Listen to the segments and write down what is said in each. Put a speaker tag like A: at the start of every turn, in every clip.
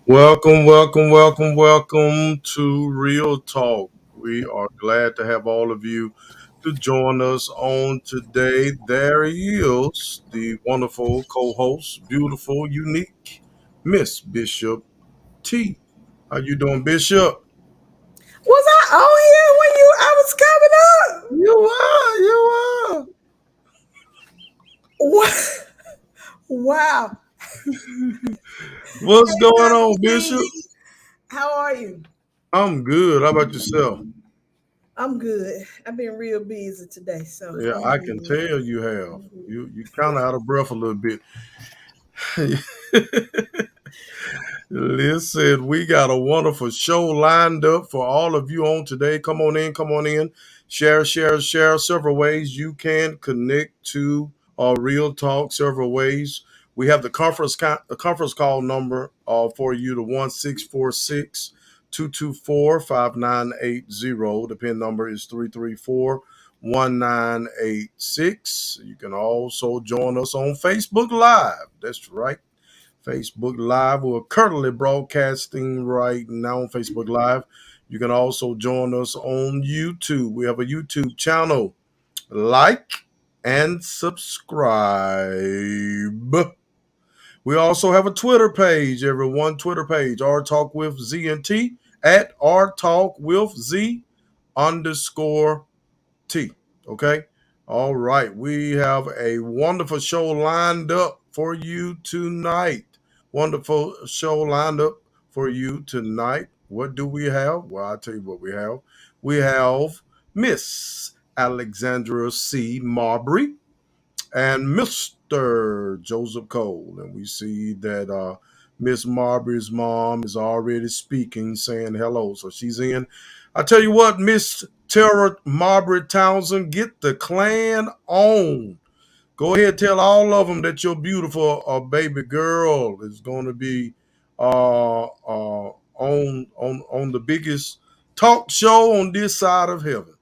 A: Welcome to Real Talk. We are glad to have all of you to join us on today. There he is, the wonderful co-host, beautiful, unique Miss Bishop T. How you doing, Bishop?
B: Was I on here when I was coming up?
A: You are.
B: What? Wow.
A: What's
B: Hey,
A: going
B: Pastor
A: on, Bishop?
B: Z, how are you?
A: I'm good. How about yourself?
B: I'm good. I've been real busy today, so
A: Yeah,
B: I'm
A: I can
B: good.
A: tell you have.
B: I'm good.
A: You kind of out of breath a little bit. Listen, we got a wonderful show lined up for all of you on today. Come on in, come on in. Share. Several ways you can connect to Real Talk. Several ways. We have the conference call number for you to 1-646-224-5980. The pin number is 334-1986. You can also join us on Facebook Live. That's right. Facebook Live. We're currently broadcasting right now on Facebook Live. You can also join us on YouTube. We have a YouTube channel. Like and subscribe. We also have a Twitter page, everyone. Twitter page, R Talk with Z and T at R Talk with Z underscore T. Okay. All right. We have a wonderful show lined up for you tonight. Wonderful show lined up for you tonight. What do we have? Well, I'll tell you what we have. We have Miss Alexandria C. Marbury and Mr. Joseph Cole. And we see that Miss Marbury's mom is already speaking, saying hello. So she's in. I tell you what, Miss Tara Marbury Townsend, get the clan on. Go ahead, tell all of them that your beautiful baby girl is going to be on the biggest talk show on this side of heaven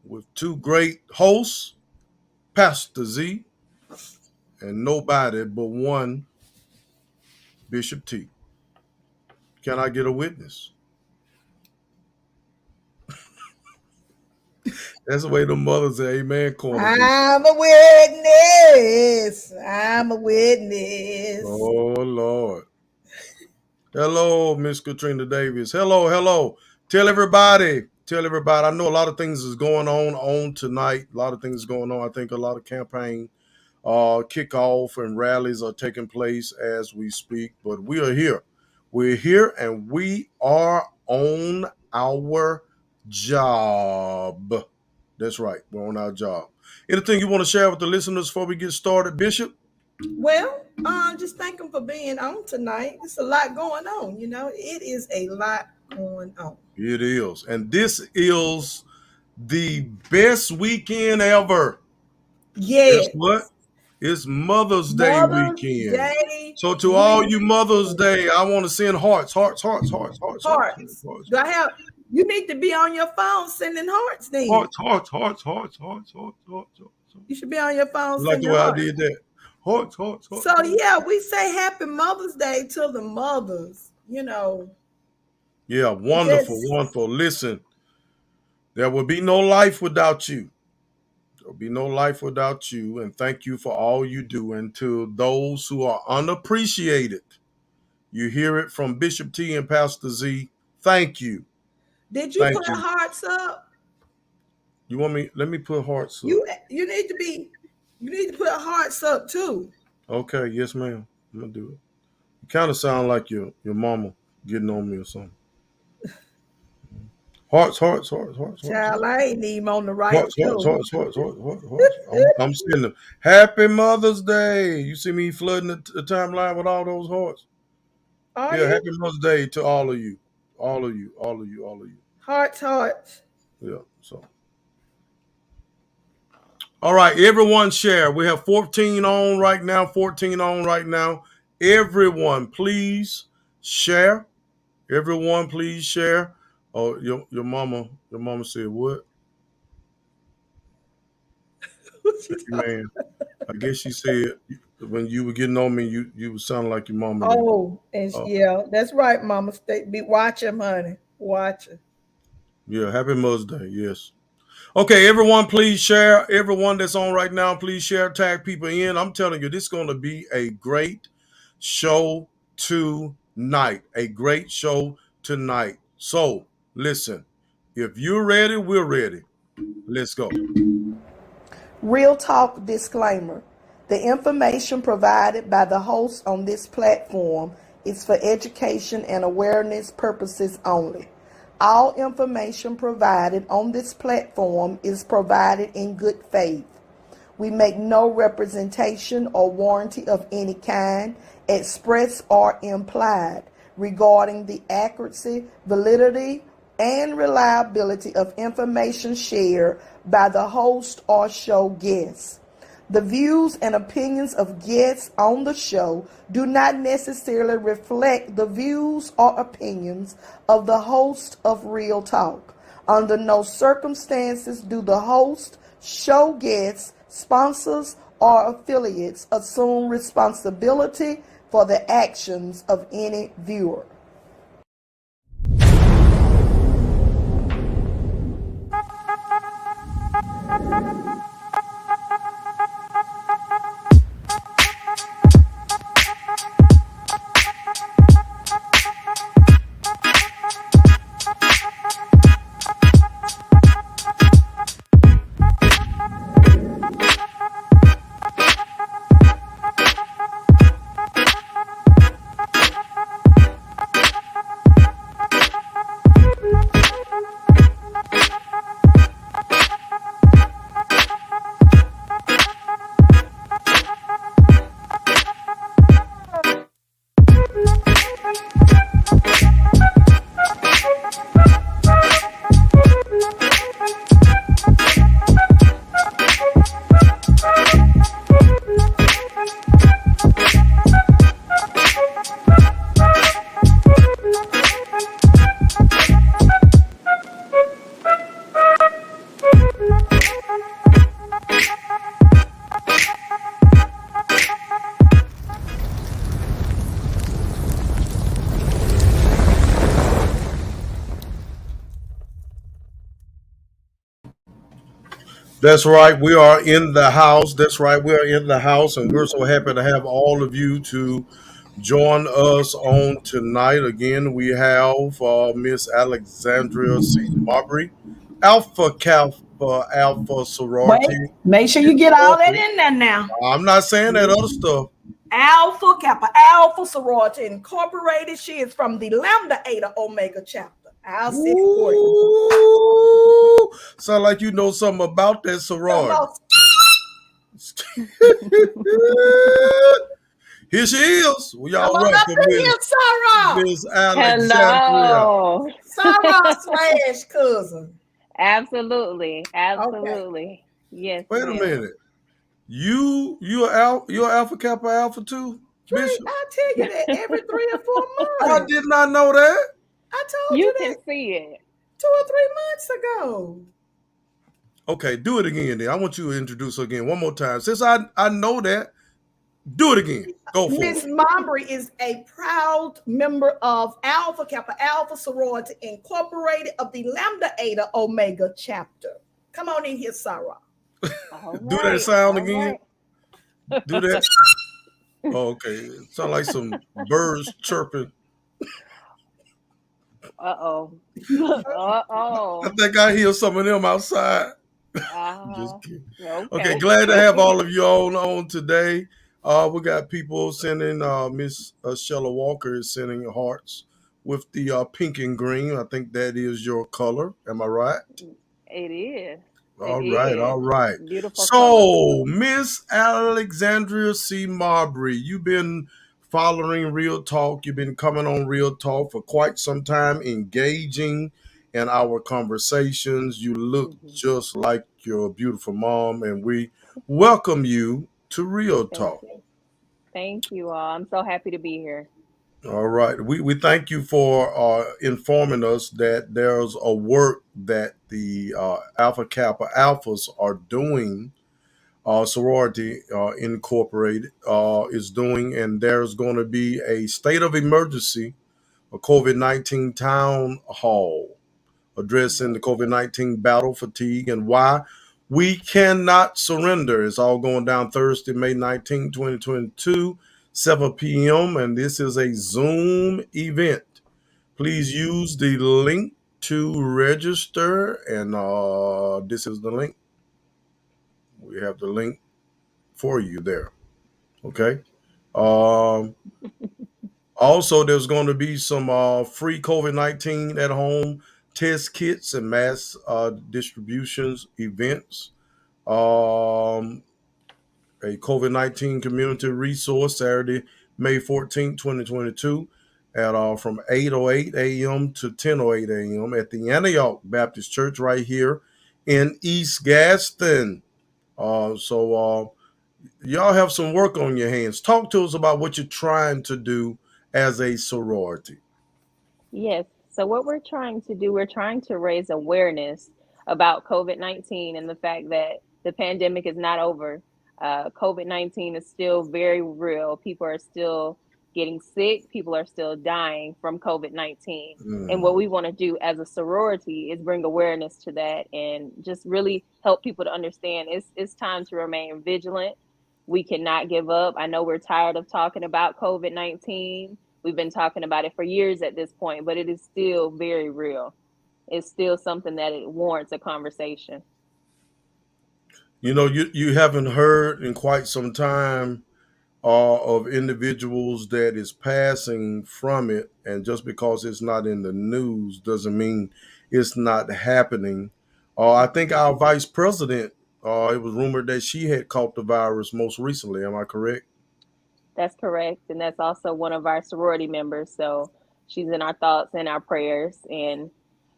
A: with two great hosts, Pastor Z and nobody but one Bishop T. Can I get a witness? That's the way the mothers say, Amen, corner Bishop.
B: I'm a witness. I'm a witness.
A: Oh, Lord. Hello, Miss Katrina Davis. Hello. Tell everybody. I know a lot of things is going on tonight. A lot of things going on. I think a lot of campaign kickoff and rallies are taking place as we speak. But we are here. We're here and we are on our job. That's right. We're on our job. Anything you want to share with the listeners before we get started, Bishop?
B: Well, just thank them for being on tonight. It's a lot going on, It is a lot going on.
A: It is. And this is the best weekend ever. Guess what?
B: Yes.
A: It's Mother's Day
B: Mother's
A: weekend.
B: Day
A: So to all you Mother's
B: weekend.
A: Day, I want to send hearts,
B: Hearts. Do I have you need to be on your phone sending hearts then.
A: hearts.
B: You should be on your phone
A: You like the
B: sending
A: way I
B: hearts.
A: did that?
B: So yeah, we say happy Mother's Day to the mothers.
A: Yeah, wonderful,
B: Just
A: wonderful. Listen, there will be no life without you. There'll be no life without you. And thank you for all you do. And to those who are unappreciated, you hear it from Bishop T and Pastor Z. Thank you.
B: did you
A: Thank
B: put
A: you.
B: hearts up?
A: You want me? Let me put hearts up.
B: You need to put hearts up too.
A: Okay, yes, ma'am. I'm gonna do it. You kind of sound like your mama getting on me or something. Hearts.
B: Child, I ain't even on the right show.
A: Hearts. I'm sending them. Happy Mother's Day. You see me flooding the timeline with all those hearts.
B: Are
A: Yeah,
B: you?
A: happy Mother's Day to all of you. All of you.
B: Hearts.
A: Yeah, so. All right, everyone share. We have 14 on right now. 14 on right now. Everyone, please share. Everyone, please share. Oh, your mama said what?
B: What you talking?
A: Man, I guess she said. When you were getting on me, you would sound like your mama then.
B: Oh, and
A: Oh,
B: yeah, that's right, Mama. Stay, be watch him, honey. Watch him.
A: yeah. Happy Mother's Day. Yes. Okay, everyone, please share. Everyone that's on right now, please share. Tag people in. I'm telling you, this is going to be a great show tonight. A great show tonight. So, listen, if you're ready, we're ready. Let's go.
B: Real talk disclaimer. The information provided by the host on this platform is for education and awareness purposes only. All information provided on this platform is provided in good faith. We make no representation or warranty of any kind, express or implied, regarding the accuracy, validity, and reliability of information shared by the host or show guests. The views and opinions of guests on the show do not necessarily reflect the views or opinions of the host of Real Talk. Under no circumstances do the host, show guests, sponsors, or affiliates assume responsibility for the actions of any viewer.
A: That's right. We are in the house. That's right. We are in the house, and we're so happy to have all of you to join us on tonight. Again, we have Miss Alexandria C. Marbury, Alpha Kappa Alpha
B: Wait,
A: Sorority
B: make sure you get all that
A: Incorporated.
B: in there now.
A: I'm not saying that other stuff.
B: Alpha Kappa Alpha Sorority Incorporated. She is from the Lambda Eta Omega chapter. I'll say it for you.
A: Ooh, sound like you know something about that
B: Come
A: sorority.
B: on.
A: Here she is. We
B: Come
A: all
B: on up
A: welcome
B: in
A: Miss
B: here, Sarah.
A: Miss Alexandria.
C: Hello.
B: Sarah slash cousin.
C: Absolutely.
B: Okay.
C: Absolutely. Yes,
A: Wait a
C: ma'am.
A: minute. You're Alpha Kappa Alpha too,
B: Dre,
A: Bishop?
B: I tell you that every 3 or 4
A: I
B: months.
A: did not know that.
B: I told
C: You
B: you that
C: can see it.
B: 2 or 3 months ago.
A: Okay, do it again then. I want you to introduce her again one more time. Since I know that, do it again. Go for it.
B: Miss Marbury is a proud member of Alpha Kappa Alpha Sorority Incorporated of the Lambda Eta Omega chapter. Come on in here, Sarah.
C: All
A: Do that
C: right.
A: sound
C: All
A: again.
C: right.
A: Do that. Oh, okay. It sound like some birds chirping.
C: Uh-oh.
A: I
C: Uh-oh.
A: think I hear some of them outside. Just
C: Uh-huh.
A: kidding. Okay,
C: Okay.
A: glad to have all of you on today. We got people sending. Miss Shella Walker is sending hearts with the pink and green. I think that is your color. Am I right?
C: It is. It
A: All right,
C: is.
A: all right.
C: Beautiful color.
A: So, Miss Alexandria C. Marbury, you've been following Real Talk. You've been coming on Real Talk for quite some time, engaging in our conversations. You look
C: Hmm.
A: just like your beautiful mom, and we welcome you to Real
C: Thank
A: Talk.
C: you. Thank you all. I'm so happy to be here.
A: All right. We thank you for informing us that there's a work that the Alpha Kappa Alphas are doing Sorority Incorporated is doing, and there's going to be a state of emergency, a COVID-19 town hall addressing the COVID-19 battle, fatigue, and why we cannot surrender. It's all going down Thursday, May 19, 2022, 7 p.m., and this is a Zoom event. Please use the link to register, and this is the link. We have the link for you there. Okay. Um, Also, there's going to be some free COVID-19 at home test kits and mass distributions events. Um, a COVID-19 community resource Saturday, May 14th, 2022, at from 8:08 a.m. to 10:08 a.m. at the Antioch Baptist Church right here in East Gadsden. So y'all have some work on your hands. Talk to us about what you're trying to do as a sorority.
C: Yes. So what we're trying to do, we're trying to raise awareness about COVID-19 and the fact that the pandemic is not over. COVID-19 is still very real. People are still getting sick. People are still dying from COVID-19. And what
A: Mm,
C: we want to do as a sorority is bring awareness to that and just really help people to understand it's time to remain vigilant. We cannot give up. I know we're tired of talking about COVID-19. We've been talking about it for years at this point, but it is still very real. It's still something that it warrants a conversation.
A: you haven't heard in quite some time of individuals that is passing from it, and just because it's not in the news doesn't mean it's not happening. I think our vice president, it was rumored that she had caught the virus most recently. Am I correct?
C: That's correct. And that's also one of our sorority members. So she's in our thoughts and our prayers. And,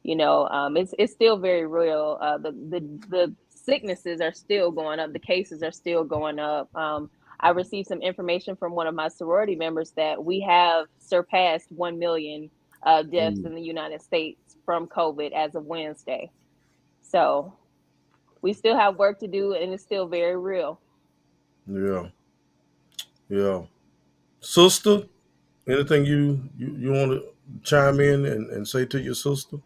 C: it's still very real. The sicknesses are still going up. The cases are still going up. I received some information from one of my sorority members that we have surpassed 1 million deaths
A: Mm,
C: in the United States from COVID as of Wednesday. So we still have work to do, and it's still very real.
A: yeah, yeah. Sister, anything you want to chime in and say to your sister?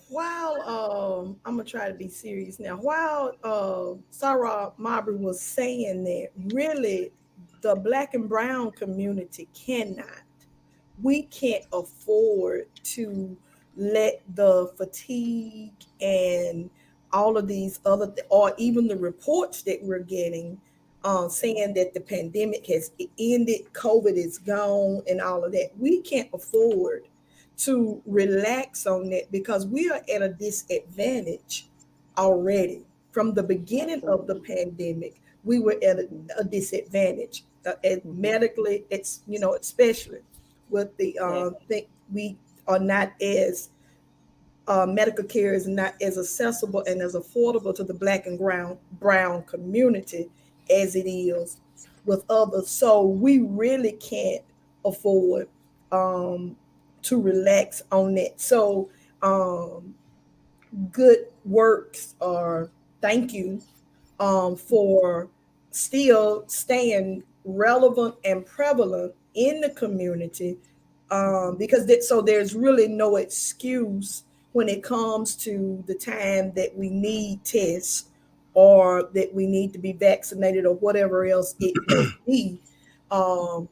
B: While I'm gonna try to be serious now. While Sarah Marbury was saying that, really, the Black and Brown community cannot. We can't afford to let the fatigue and all of these or even the reports that we're getting saying that the pandemic has ended, COVID is gone, and all of that. We can't afford to relax on that because we are at a disadvantage already. From the beginning of the
C: Absolutely.
B: pandemic, we were at
C: Mhm.
B: a disadvantage,
C: Mhm.
B: medically, it's especially with the
C: Yes.
B: think we are not as medical care is not as accessible and as affordable to the Black and brown community as it is with others. So we really can't afford um, to relax on that. So um, good works or thank you for still staying relevant and prevalent in the community
C: Mhm.
B: because so there's really no excuse when it comes to the time that we need tests or that we need to be vaccinated or whatever else it may be. Um,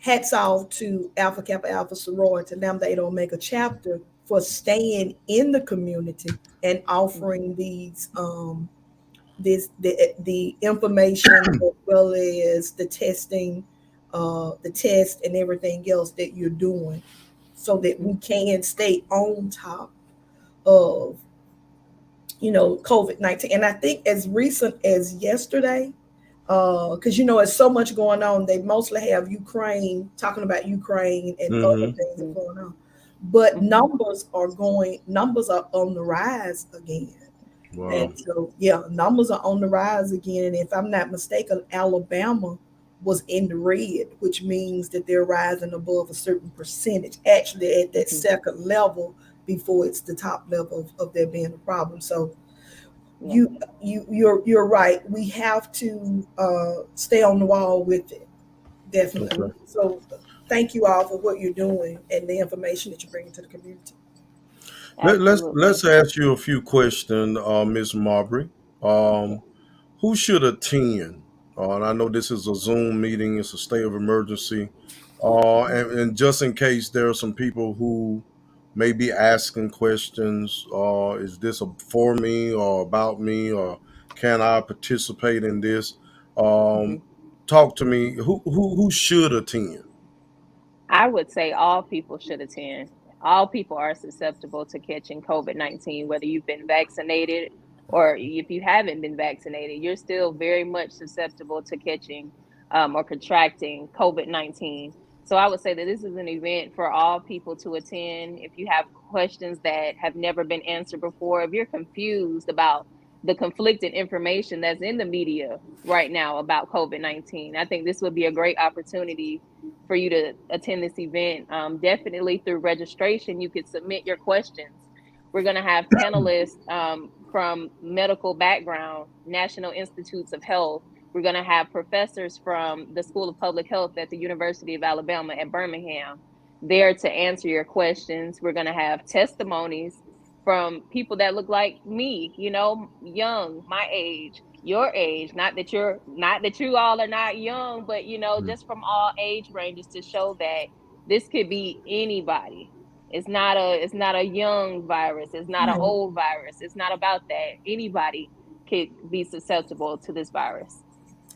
B: Hats off to Alpha Kappa Alpha Sorority Lambda 8 Omega chapter for staying in the community and
C: Mhm.
B: offering these the information as well as the testing, the test and everything else that you're doing, so that we
C: Mhm.
B: can stay on top of COVID-19. And I think as recent as yesterday, because there's so much going on. They mostly have Ukraine talking about Ukraine and other
A: Mm-hmm.
B: things that are
C: Mhm.
B: going on, but
C: Mhm.
B: numbers are on the rise again. And
A: Wow.
B: so, yeah, numbers are on the rise again. And if I'm not mistaken, Alabama was in the red, which means that they're rising above a certain percentage, actually at that
C: Mhm.
B: second level before it's the top level of there being a problem. So
C: Yes.
B: you're right. We have to stay on the wall with it, definitely.
A: Okay.
C: Hmm.
B: So thank you all for what you're doing and the information that you're bringing to the community.
C: Absolutely.
A: Let's ask you a few questions, Ms. Marbury.
C: Yeah.
A: Um, who should attend? And I know this is a Zoom meeting; it's a state of emergency. And just in case there are some people who may be asking questions, is this for me or about me, or can I participate in this?
C: Hmm.
A: Um, talk to me. Who should attend?
C: I would say all people should attend. All people are susceptible to catching COVID-19, whether you've been vaccinated or if you haven't been vaccinated, you're still very much susceptible to catching or contracting COVID-19. So I would say that this is an event for all people to attend. If you have questions that have never been answered before, if you're confused about the conflicting information that's in the media right now about COVID-19, I think this would be a great opportunity for you to attend this event. Definitely through registration, you could submit your questions. We're going to have panelists from medical background, National Institutes of Health. We're going to have professors from the School of Public Health at the University of Alabama at Birmingham there to answer your questions. We're going to have testimonies from people that look like me, you know, young, my age, your age. Not that you all are not young, but you know,
A: Mm.
C: just from all age ranges to show that this could be anybody. It's not a young virus, it's not an
B: Right.
C: old virus. It's not about that. Anybody could be susceptible to this virus.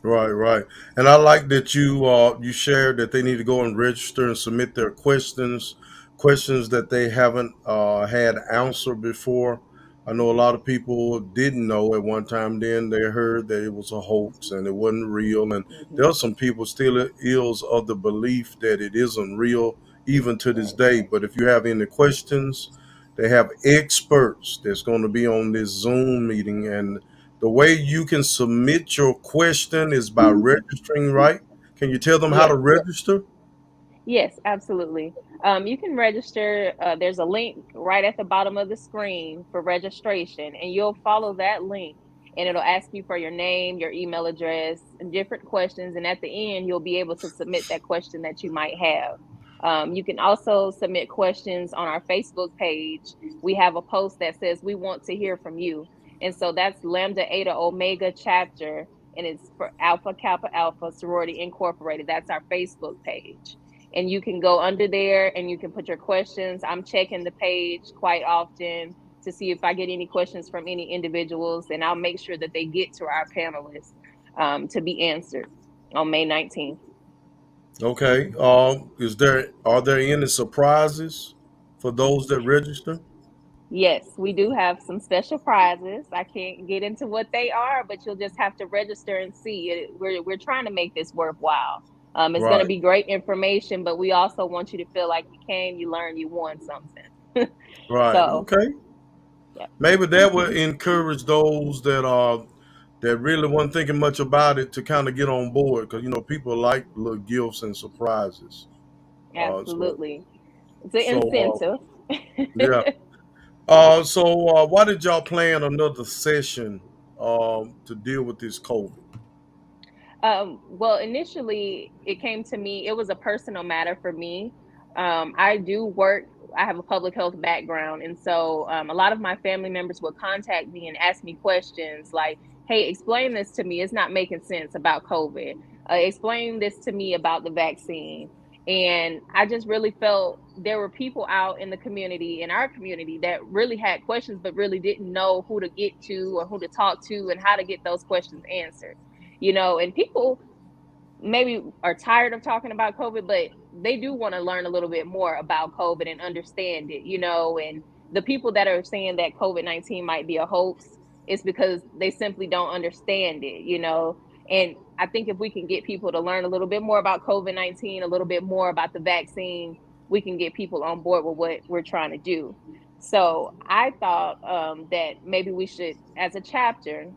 A: Right, right. And I like that you shared that they need to go and register and submit their questions that they haven't had answered before. I know a lot of people didn't know at one time. Then they heard that it was a hoax and it wasn't real. And
C: Hmm.
A: there are some people still is of the belief that it isn't real even to this
C: Right.
A: day. But if you have any questions, they have experts that's going to be on this Zoom meeting, and the way you can submit your question is by registering, right? Can you tell them how to
C: Yes.
A: register?
C: Yes, absolutely. You can register. There's a link right at the bottom of the screen for registration, and you'll follow that link, and it'll ask you for your name, your email address, and different questions. And at the end, you'll be able to submit that question that you might have. You can also submit questions on our Facebook page. We have a post that says, "We want to hear from you." And so that's Lambda Eta Omega chapter, and it's for Alpha Kappa Alpha Sorority Incorporated. That's our Facebook page, and you can go under there and you can put your questions. I'm checking the page quite often to see if I get any questions from any individuals, and I'll make sure that they get to our panelists to be answered on May 19th.
A: Okay. Is there are there any surprises for those that register?
C: Yes, we do have some special prizes. I can't get into what they are, but you'll just have to register and see. We're trying to make this worthwhile. It's going to
A: Right.
C: be great information, but we also want you to feel like you came, you learned, you won something.
A: Right.
C: So,
A: Okay.
C: yeah.
A: Maybe that will encourage those that really weren't thinking much about it to kind of get on board, because people like little gifts and surprises. Uh, so
C: Absolutely. It's an
A: so
C: incentive.
A: yeah. Why did y'all plan another session to deal with this COVID?
C: Well, initially, it came to me, it was a personal matter for me. I do work, I have a public health background. And so a lot of my family members would contact me and ask me questions like, hey, explain this to me. It's not making sense about COVID. Explain this to me about the vaccine. And I just really felt there were people out in the community, in our community, that really had questions, but really didn't know who to get to or who to talk to and how to get those questions answered. And people maybe are tired of talking about COVID, but they do want to learn a little bit more about COVID and understand it, and the people that are saying that COVID-19 might be a hoax is because they simply don't understand it. And I think if we can get people to learn a little bit more about COVID-19, a little bit more about the vaccine, we can get people on board with what we're trying to do. So I thought that maybe we should, as a chapter,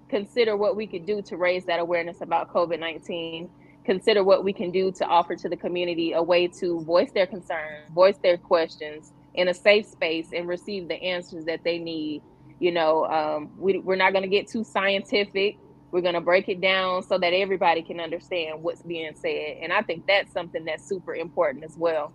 C: consider what we could do to raise that awareness about COVID-19, consider what we can do to offer to the community a way to voice their concerns, voice their questions in a safe space, and receive the answers that they need. We're not going to get too scientific. We're going to break it down so that everybody can understand what's being said. And I think that's something that's super important as well.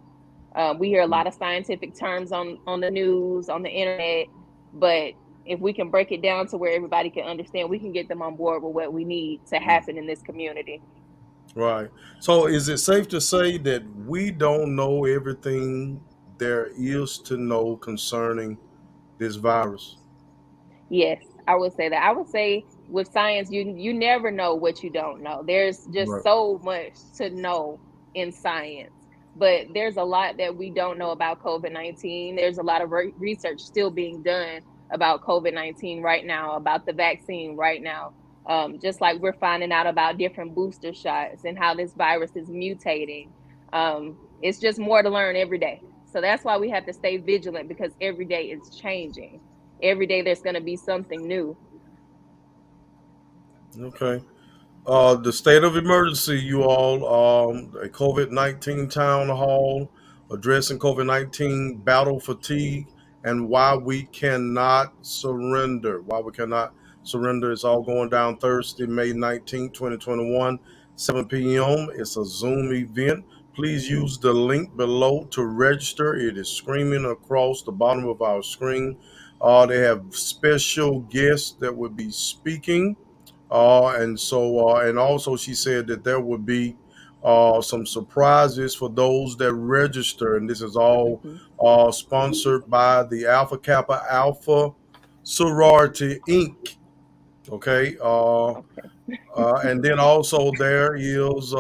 C: We hear a lot of scientific terms on the news, on the internet, but if we can break it down to where everybody can understand, we can get them on board with what we need to happen in this community.
A: Right. So is it safe to say that we don't know everything there is to know concerning this virus?
C: Yes, I would say that. I would say with science, you never know what you don't know. There's just
A: Right.
C: so much to know in science, but there's a lot that we don't know about COVID-19. There's a lot of research still being done about COVID-19 right now, about the vaccine right now. Just like we're finding out about different booster shots and how this virus is mutating. It's just more to learn every day. So that's why we have to stay vigilant because every day is changing. Every day there's going to be something new.
A: Okay. The state of emergency, you all, a COVID-19 town hall addressing COVID-19 battle fatigue and why we cannot surrender. Why we cannot surrender. It's all going down Thursday, May 19th, 2021, 7 p.m. It's a Zoom event. Please use the link below to register. It is screaming across the bottom of our screen. They have special guests that will be speaking, and also she said that there would be some surprises for those that register, and this is all
C: Mm-hmm.
A: sponsored by the Alpha Kappa Alpha Sorority Inc. Okay,
C: Okay.
A: and then also there is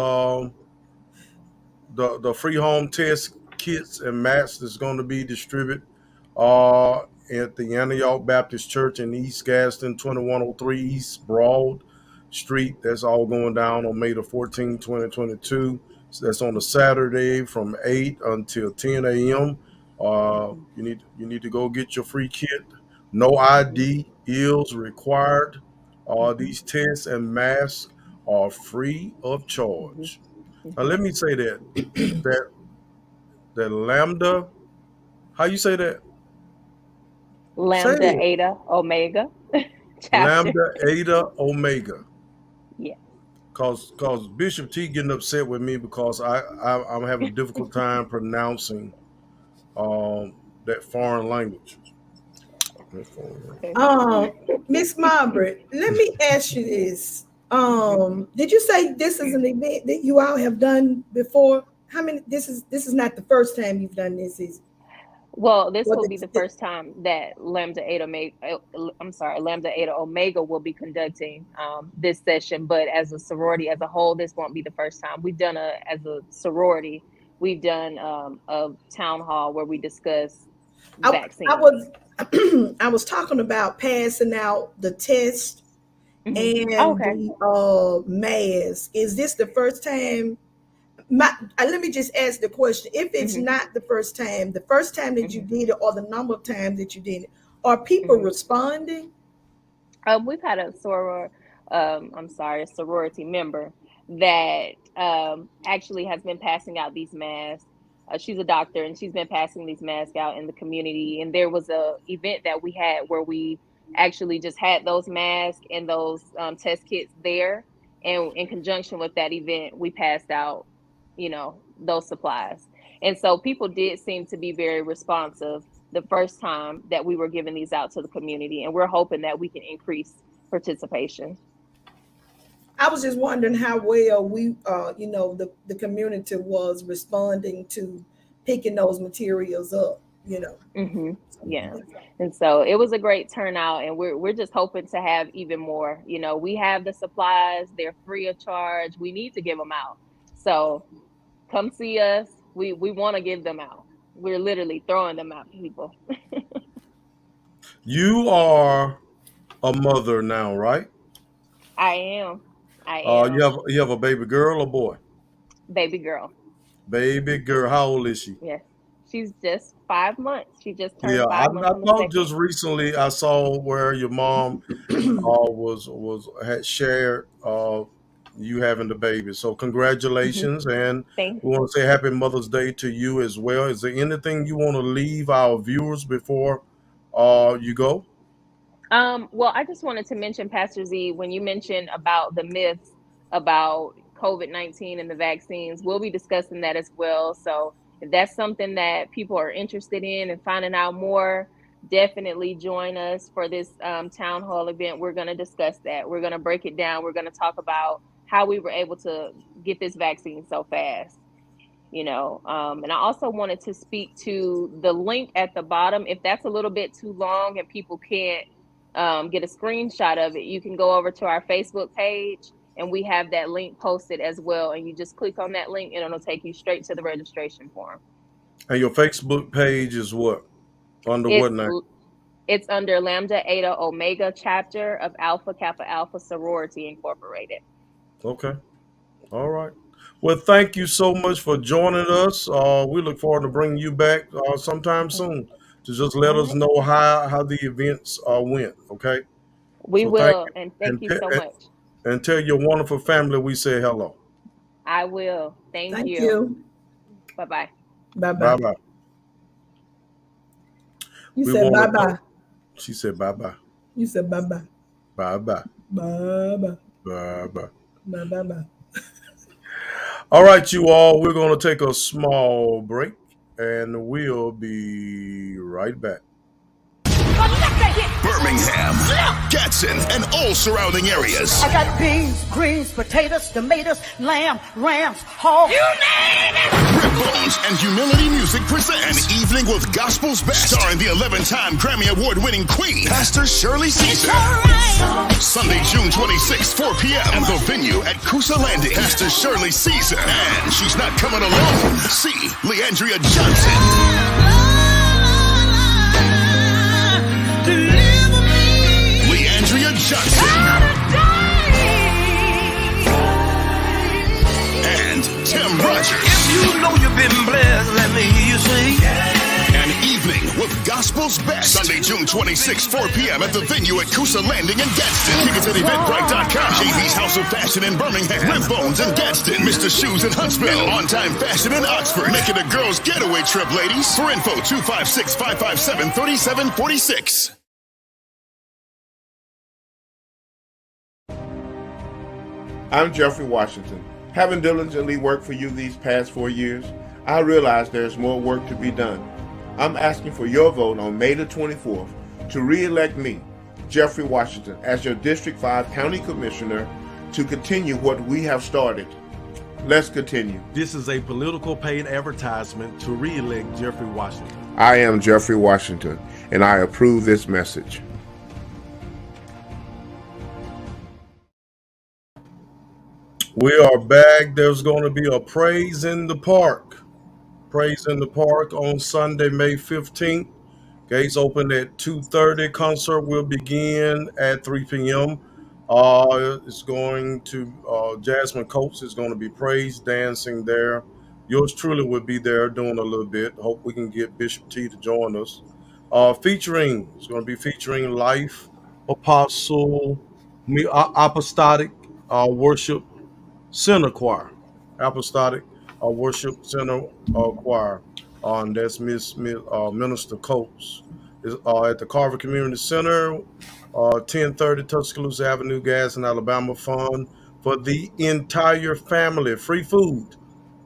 A: the free home test kits and mats that's going to be distributed uh, at the Antioch Baptist Church in East Gadsden, 2103 East Broad Street. That's all going down on May 14th, 2022. So that's on a Saturday from 8 until 10 a.m.
C: Mm-hmm.
A: You need to go get your free kit. No
C: Mm-hmm.
A: ID is required.
C: Mm-hmm.
A: These tests and masks are free of
C: Mm-hmm.
A: charge. Now
C: Mm-hmm.
A: let me say that that lambda. How you say that? Say
C: Lambda,
A: it.
C: Eta, Omega chapter.
A: Lambda Eta Omega.
C: Yeah.
A: Cause Bishop T getting upset with me because I'm having a difficult time pronouncing um that foreign language. That foreign language.
C: Okay.
B: Um, Miss Marbury, let me ask you this.
C: Mm-hmm.
B: Did you say this is an event that you all have done before? How many? This is not the first time you've done this, is it?
C: Well, this
B: Well,
C: will be the first time that Lambda Eta Omega, I'm sorry, Lambda Eta Omega will be conducting this session. But as a sorority as a whole, this won't be the first time. We've done as a sorority, we've done a town hall where we discuss
B: I
C: vaccines.
B: was I was talking about passing out the test
C: Hmm. Oh,
B: and
C: okay.
B: the mask. Is this the first time? Let me just ask the question. If it's
C: Hmm.
B: not the first time that you
C: Hmm.
B: did it, or the number of times that you did it, are people
C: Hmm.
B: responding?
C: We've had I'm sorry, a sorority member that actually has been passing out these masks. She's a doctor and she's been passing these masks out in the community. And there was a event that we had where we actually just had those masks and those test kits there. And in conjunction with that event, we passed out, those supplies. And so people did seem to be very responsive the first time that we were giving these out to the community, and we're hoping that we can increase participation.
B: I was just wondering how well the community was responding to picking those materials up.
C: Hmm. Yeah,
A: Mhm.
C: and so it was a great turnout, and we're just hoping to have even more. We have the supplies; they're free of charge. We need to give them out, so come see us. We want to give them out. We're literally throwing them out to people.
A: You are a mother now, right?
C: I am, I
A: You
C: am,
A: have a baby girl or boy?
C: baby girl.
A: Baby girl. How old is she?
C: Yes, she's just 5 months. She just
A: Yeah,
C: turned
A: I,
C: 5 months
A: I
C: on the
A: thought
C: second.
A: just recently I saw where your mom was had shared you having the baby. So
C: Hmm.
A: congratulations, and
C: Thank
A: we
C: you.
A: want to say happy Mother's Day to you as well. Is there anything you want to leave our viewers before you go?
C: Well, I just wanted to mention, Pastor Z, when you mentioned about the myths about COVID-19 and the vaccines, we'll be discussing that as well. So if that's something that people are interested in and finding out more, definitely join us for this town hall event. We're going to discuss that. We're going to break it down. We're going to talk about how we were able to get this vaccine so fast. And I also wanted to speak to the link at the bottom. If that's a little bit too long and people can't get a screenshot of it, you can go over to our Facebook page and we have that link posted as well. And you just click on that link and it'll take you straight to the registration form.
A: And your Facebook page is what? Under what
C: It's
A: name?
C: it's under Lambda Eta Omega chapter of Alpha Kappa Alpha Sorority Incorporated.
A: Okay. All right. Well, thank you so much for joining us. We look forward to bringing you back sometime soon to just let us know how the events went. Okay.
C: We
A: So thank
C: will,
A: you,
C: and thank you so much.
A: and tell your wonderful family we say hello.
C: I will. Thank
B: Thank
C: you.
B: you.
C: Bye-bye.
A: Bye
B: Bye-bye.
A: bye.
B: You
A: We
B: said
A: want to
B: bye-bye.
A: know. She said bye bye.
B: You said bye-bye.
A: Bye bye.
B: Bye-bye.
A: Bye bye.
B: Bye-bye.
A: All right, you all. We're going to take a small break, and we'll be right back.
D: Birmingham, Gadsden, and all surrounding areas.
E: I got beans, greens, potatoes, tomatoes, lamb, rams, hog. You name it!
D: Rib Bones and Humility Music present An Evening with Gospel's Best, starring the 11-time Grammy Award-winning Queen, Pastor Shirley Caesar. Sunday, June 26th, 4 p.m. at the venue at Coosa Landing. Pastor Shirley Caesar, and she's not coming alone. See Leandria Johnson. Leandria Johnson and Tim Rogers.
F: If you know you've been blessed, let me hear you say.
D: An Evening with Gospel's Best. Sunday, June 26th, 4 p.m. at the venue at Coosa Landing in Gadsden. Tickets at Eventbrite.com. JB's House of Fashion in Birmingham. Rib Bones in Gadsden. Mr. Shoes in Huntsville. And On Time Fashion in Oxford. Make it a girls' getaway trip, ladies. For info, 256-557-3746.
G: I'm Jeffrey Washington. Having diligently worked for you these past 4 years, I realize there's more work to be done. I'm asking for your vote on May the 24th to re-elect me, Jeffrey Washington, as your District 5 County Commissioner to continue what we have started. Let's continue.
H: This is a political paid advertisement to re-elect Jeffrey Washington.
G: I am Jeffrey Washington, and I approve this message.
A: We are back. There's going to be a Praise in the Park. Praise in the Park on Sunday, May 15th. Gates open at 2:30. Concert will begin at 3 p.m. It's going to Jasmine Coates is going to be praise dancing there. Yours truly will be there doing a little bit. Hope we can get Bishop T to join us. It's going to be featuring Life Apostle Apostolic Worship Center Choir, Apostolic Worship Center Choir, and that's Minister Coates. Is at the Carver Community Center, 1030 Tuscaloosa Avenue, Gadsden, Alabama. Fun for the entire family. Free food.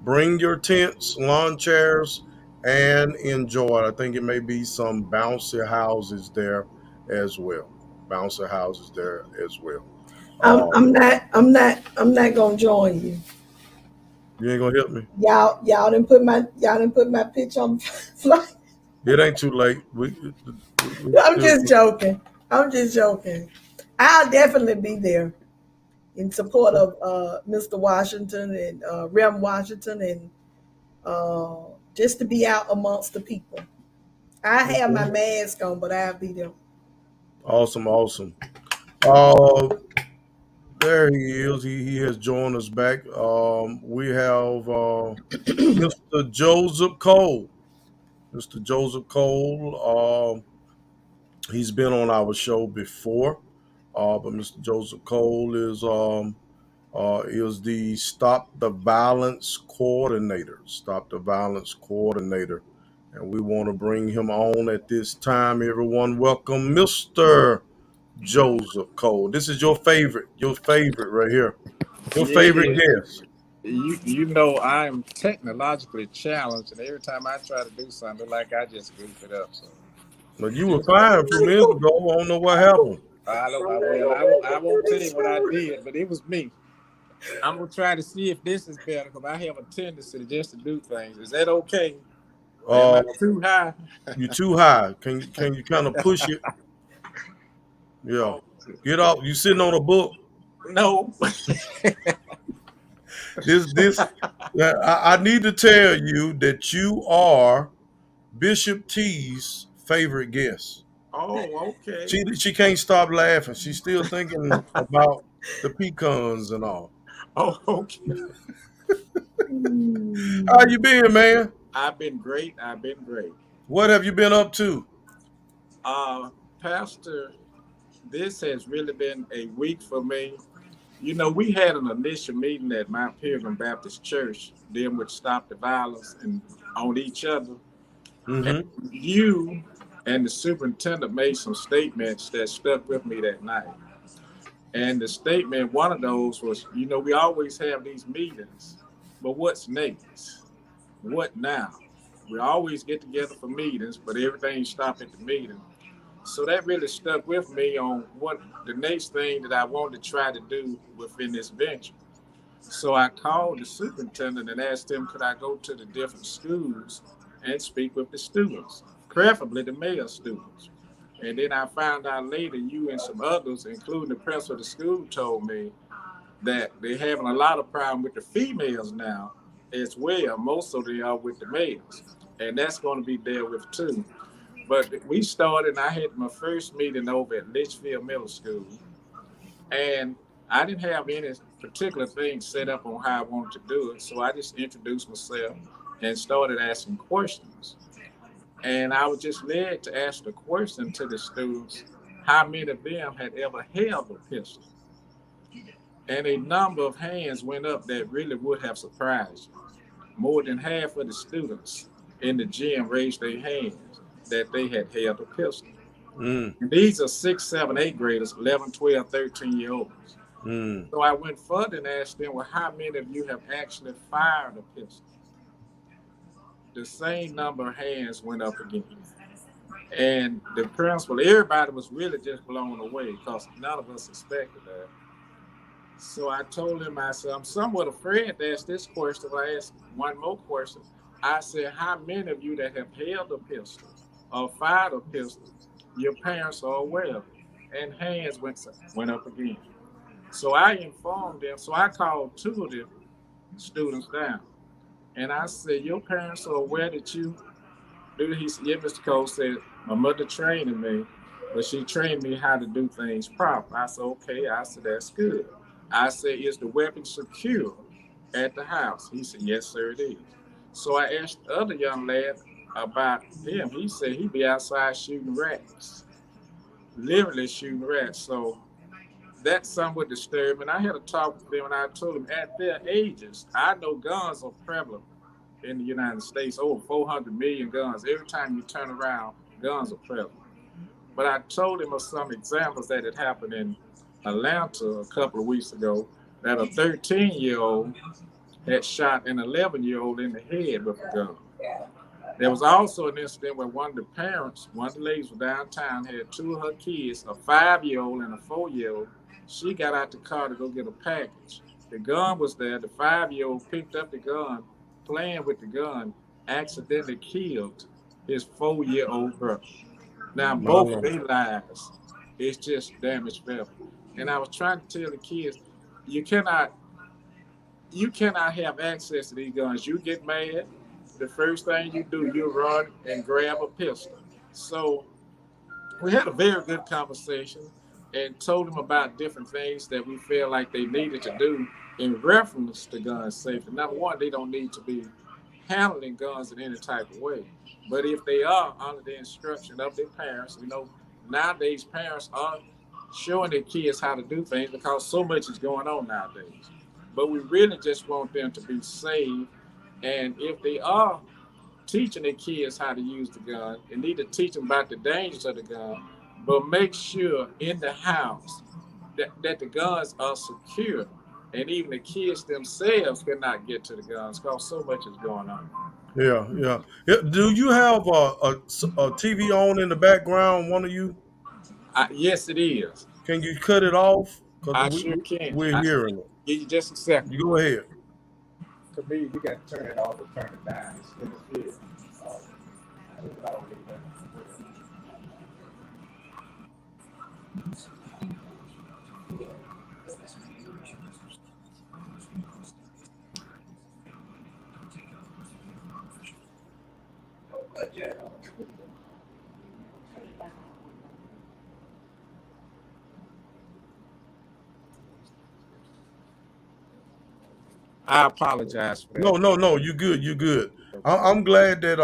A: Bring your tents, lawn chairs, and enjoy. I think it may be some bouncy houses there as well. Bouncy houses there as well.
B: I'm not gonna join you.
A: You ain't gonna help me.
B: Y'all didn't put my picture on the flight.
A: It ain't too late.
B: I'm just joking. I'll definitely be there in support of Mr. Washington and Rem Washington, and just to be out amongst the people. I have my mask on, but I'll be there.
A: Awesome. There he is. He has joined us back. We have Mr. Joseph Cole. Mr. Joseph Cole. He's been on our show before, but Mr. Joseph Cole is the Stop the Violence Coordinator. Stop the Violence Coordinator. And we want to bring him on at this time. Everyone, welcome Mr. Joseph Cole. This is your favorite right here. Your favorite
I: Yeah,
A: guest.
I: you know I'm technologically challenged, and every time I try to do something, like I just goof it up. So
A: But you were fine a few minutes ago. I don't know what happened.
I: I won't tell you what I did, but it was me. I'm gonna try to see if this is better because I have a tendency just to do things. Is that okay? Am
A: Uh,
I: I too high?
A: you too high. Can you kind of push it? Yeah.
I: Oh
A: Get off. You sitting on a book.
I: no.
A: This. I need to tell you that you are Bishop T's favorite guest.
I: Oh, okay.
A: She can't stop laughing. She's still thinking about the pecans and all.
I: Oh, okay.
A: How you been, man?
I: I've been great. I've been great.
A: What have you been up to?
I: Uh, Pastor, this has really been a week for me. You know, we had an initial meeting at Mount Pilgrim Baptist Church, them which stop the violence and on each other. And
A: Mm-hmm.
I: you and the superintendent made some statements that stuck with me that night. And the statement, one of those was, you know, we always have these meetings, but what's next? What now? We always get together for meetings, but everything stopped at the meeting. So that really stuck with me on what the next thing that I wanted to try to do within this venture. So I called the superintendent and asked him, could I go to the different schools and speak with the students, preferably the male students. And then I found out later, you and some others, including the principal of the school, told me that they're having a lot of problem with the females now as well. Most of them are with the males. And that's going to be dealt with too. But we started, and I had my first meeting over at Litchfield Middle School. And I didn't have any particular thing set up on how I wanted to do it. So I just introduced myself and started asking questions. And I was just led to ask the question to the students, how many of them had ever held a pistol? And a number of hands went up that really would have surprised you. More than half of the students in the gym raised their hands that they had held a pistol.
A: Mm,
I: And these are 6, 7, 8 graders, 11, 12, 13-year-olds.
A: mm.
I: So I went further and asked them, well, how many of you have actually fired a pistol? The same number of hands went up again. And the principal, everybody was really just blown away because none of us expected that. So I told him, I said, I'm somewhat afraid to ask this question. I asked one more question. I said, how many of you that have held a pistol or fired a pistol, your parents are aware of it? And hands went up again. So I informed them. So I called 2 of the students down. And I said, your parents are aware that you do? He said, yeah, Mr. Cole said, my mother trained me, but she trained me how to do things proper. I said, okay. I said, that's good. I said, is the weapon secure at the house? He said, yes, sir, it is. So I asked the other young lad about him. He said he'd be outside shooting rats, literally shooting rats. So that somewhat disturbed me. And I had a talk with them, and I told them at their ages, I know guns are prevalent in the United States, over 400 million guns. Every time you turn around, guns are prevalent. But I told him of some examples that had happened in Atlanta a couple of weeks ago, that a 13-year-old had shot an 11-year-old in the head with a gun. There was also an incident where one of the parents, one of the ladies was downtown, had 2 of her kids, a 5-year-old and a 4-year-old. She got out the car to go get a package. The gun was there. The 5-year-old picked up the gun, playing with the gun, accidentally killed his 4-year-old brother. Now, both of their lives, it's just damaged forever. And I was trying to tell the kids, you cannot have access to these guns. You get mad, the first thing you do, you run and grab a pistol. So we had a very good conversation and told them about different things that we feel like they needed to do in reference to gun safety. Number one, they don't need to be handling guns in any type of way. But if they are under the instruction of their parents, you know, nowadays parents are showing their kids how to do things because so much is going on nowadays. But we really just want them to be safe. And if they are teaching their kids how to use the gun, they need to teach them about the dangers of the gun, but make sure in the house that the guns are secure, and even the kids themselves cannot get to the guns because so much is going on.
A: Yeah. Do you have a TV on in the background? One of you?
I: Yes, it is.
A: Can you cut it off? Because
I: I sure can.
A: we're hearing it.
I: Give you just a second.
A: You go ahead.
I: To me, you got to turn it off or turn it down. It's interfering. I apologize for that.
A: No. You good. You good. I'm glad that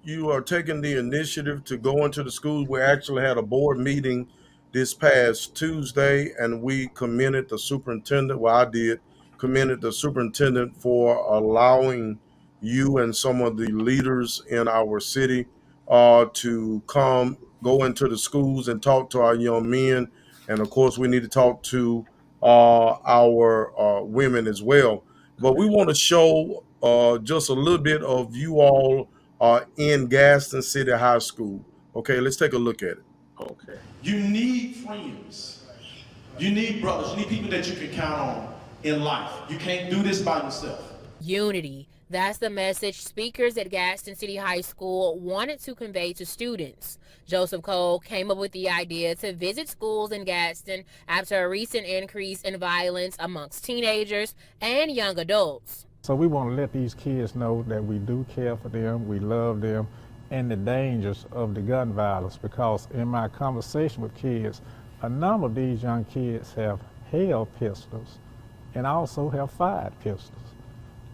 A: you are taking the initiative to go into the schools. We actually had a board meeting this past Tuesday, and we commended the superintendent. Well, I did commended the superintendent for allowing you and some of the leaders in our city to come go into the schools and talk to our young men, and of course, we need to talk to our women as well. But we want to show just a little bit of you all in Gadsden City High School. Okay, let's take a look at it.
I: Okay.
J: You need friends. You need brothers. You need people that you can count on in life. You can't do this by yourself.
K: Unity. That's the message speakers at Gadsden City High School wanted to convey to students. Joseph Cole came up with the idea to visit schools in Gadsden after a recent increase in violence amongst teenagers and young adults.
L: So we want to let these kids know that we do care for them, we love them, and the dangers of the gun violence, because in my conversation with kids, a number of these young kids have held pistols and also have fired pistols.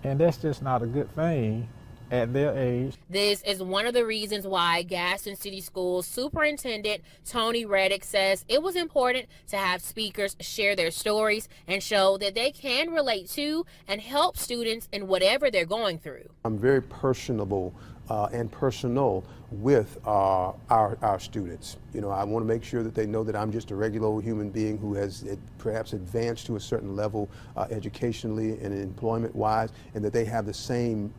L: And that's just not a good thing at their age.
K: This is one of the reasons why Gadsden City Schools Superintendent Tony Reddick says it was important to have speakers share their stories and show that they can relate to and help students in whatever they're going through.
M: I'm very personable and personal with our students. You know, I want to make sure that they know that I'm just a regular old human being who has perhaps advanced to a certain level educationally and employment-wise, and that they have the same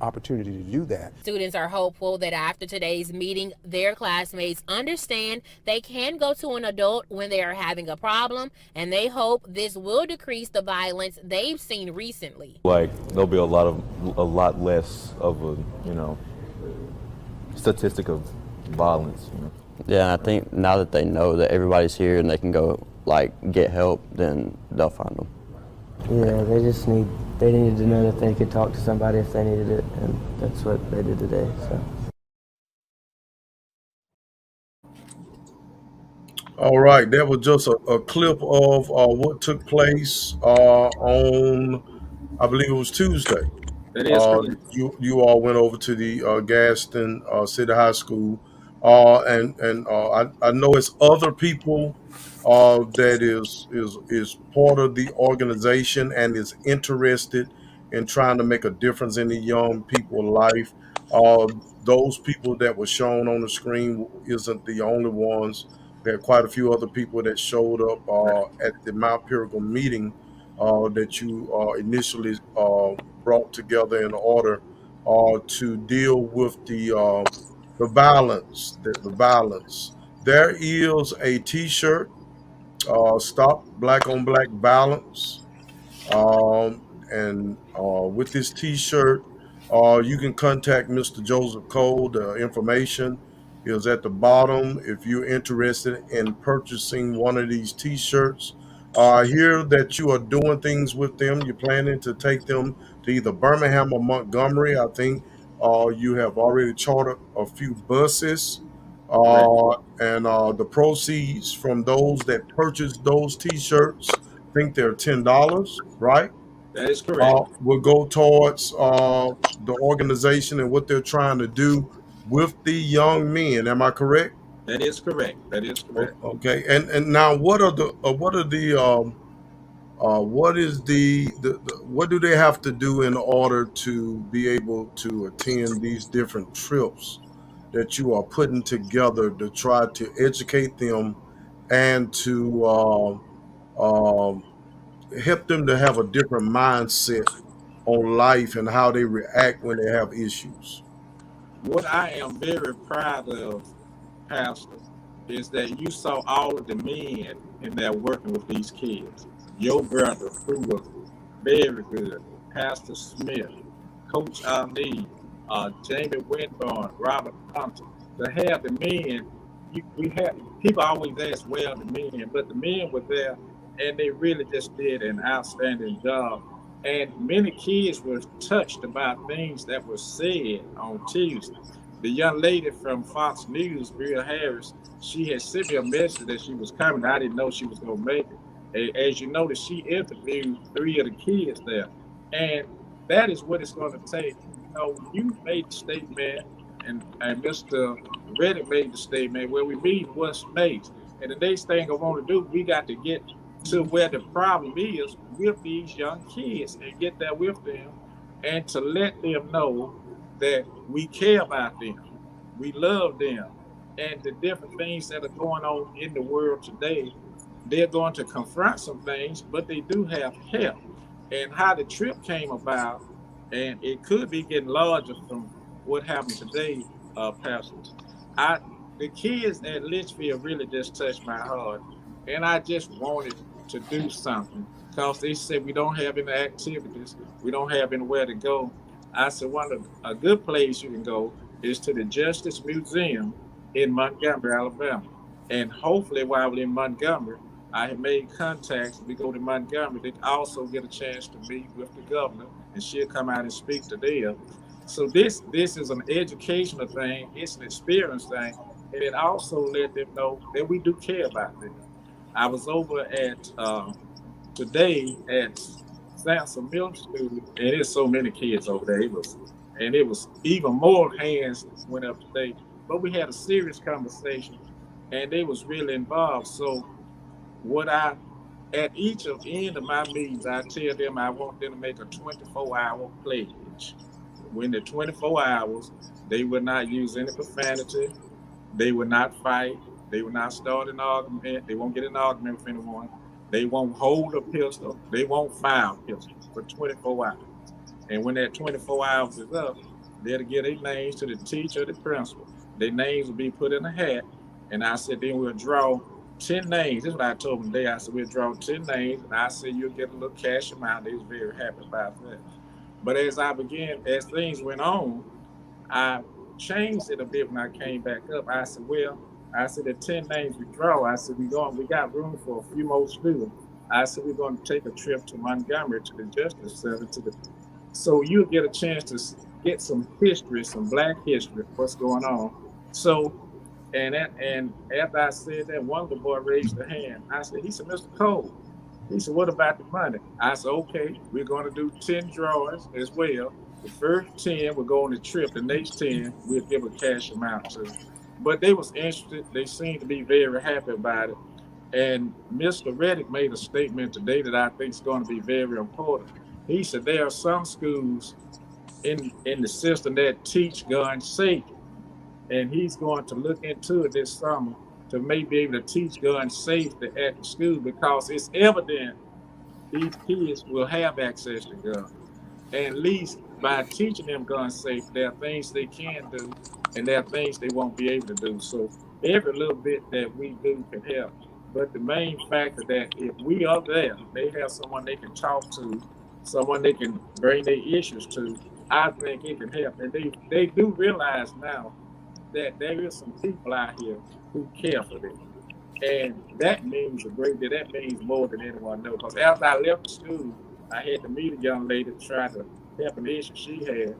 M: opportunity to do that.
K: Students are hopeful that after today's meeting, their classmates understand they can go to an adult when they are having a problem, and they hope this will decrease the violence they've seen recently.
N: Like, there'll be a lot less of a, statistic of violence.
O: Yeah, I think now that they know that everybody's here and they can go get help, then they'll find them.
P: Yeah, they needed to know that they could talk to somebody if they needed it, and that's what they did today. So.
A: All right, that was just a clip of what took place on, I believe it was Tuesday.
I: That is correct.
A: You all went over to the Gadsden City High School, and I know it's other people that is part of the organization and is interested in trying to make a difference in the young people's life. Those people that were shown on the screen isn't the only ones. We had quite a few other people that showed up at the Mount Piragal meeting that you initially brought together in order to deal with the violence. The violence. There is a T-shirt. Stop Black on Black Violence. And with this T-shirt, you can contact Mr. Joseph Cole. The information is at the bottom. If you're interested in purchasing one of these T-shirts, I hear that you are doing things with them. You're planning to take them to either Birmingham or Montgomery. I think you have already chartered a few buses. And the proceeds from those that purchase those T-shirts, I think they're $10, right?
I: That is correct.
A: Will go towards the organization and what they're trying to do with the young men. Am I correct?
I: That is correct. That is correct.
A: Okay. And now, what do they have to do in order to be able to attend these different trips that you are putting together to try to educate them and to help them to have a different mindset on life and how they react when they have issues?
I: What I am very proud of, Pastor, is that you saw all of the men in there working with these kids. Your brother, who was very good, Pastor Smith, Coach Ali, Jamie Winburn, Robert Thompson, to have the men, we have people always ask, well, the men, but the men were there and they really just did an outstanding job. And many kids were touched about things that were said on Tuesday. The young lady from Fox News, Bria Harris, she had sent me a message that she was coming. I didn't know she was going to make it. As you notice, she interviewed 3 of the kids there. And that is what it's going to take. You know, you made the statement, and Mr. Reddick made the statement where we meet what's next. And the next thing I want to do, we got to get to where the problem is with these young kids and get there with them and to let them know that we care about them, we love them, and the different things that are going on in the world today. They're going to confront some things, but they do have help. And how the trip came about, and it could be getting larger from what happened today, Pastor. I the kids at Litchfield really just touched my heart, and I just wanted to do something because they said we don't have any activities, we don't have anywhere to go. I said one of a good place you can go is to the Justice Museum in Montgomery, Alabama, and hopefully while we're in Montgomery, I have made contacts. We go to Montgomery. They also get a chance to meet with the governor, and she'll come out and speak to them. So this is an educational thing. It's an experience thing, and it also let them know that we do care about them. I was over at today at Samson Middle School, and there's so many kids over there. It was even more hands went up today. But we had a serious conversation, and they was really involved. So what I at each of end of my meetings, I tell them I want them to make a 24-hour pledge. When the 24 hours, they will not use any profanity, they will not fight, they will not start an argument, they won't get in an argument with anyone, they won't hold a pistol, they won't fire a pistol for 24 hours. And when that 24 hours is up, they'll give their names to the teacher, the principal. Their names will be put in a hat. And I said, then we'll draw 10 names. This is what I told them today. I said, we'll draw 10 names. And I said, you'll get a little cash amount. They was very happy about that. But as things went on, I changed it a bit when I came back up. I said, the 10 names we draw, I said, we got room for a few more students. I said, we're going to take a trip to Montgomery to the Justice Center so you'll get a chance to get some history, some Black history, what's going on. So, and after I said that, one little boy raised a hand. He said, Mr. Cole, he said, what about the money? I said, okay, we're going to do 10 drawings as well. The first 10 will go on the trip. The next 10, we'll give a cash amount to. But they was interested. They seemed to be very happy about it. And Mr. Reddick made a statement today that I think is going to be very important. He said there are some schools in the system that teach gun safety. And he's going to look into it this summer to maybe be able to teach gun safety at the school because it's evident these kids will have access to guns. And at least by teaching them gun safety, there are things they can do and there are things they won't be able to do. So every little bit that we do can help. But the main factor that if we are there, they have someone they can talk to, someone they can bring their issues to, I think it can help. And they do realize now that there is some people out here who care for them. And that means a great deal. That means more than anyone knows. Because after I left the school, I had to meet a young lady to try to help an issue she had.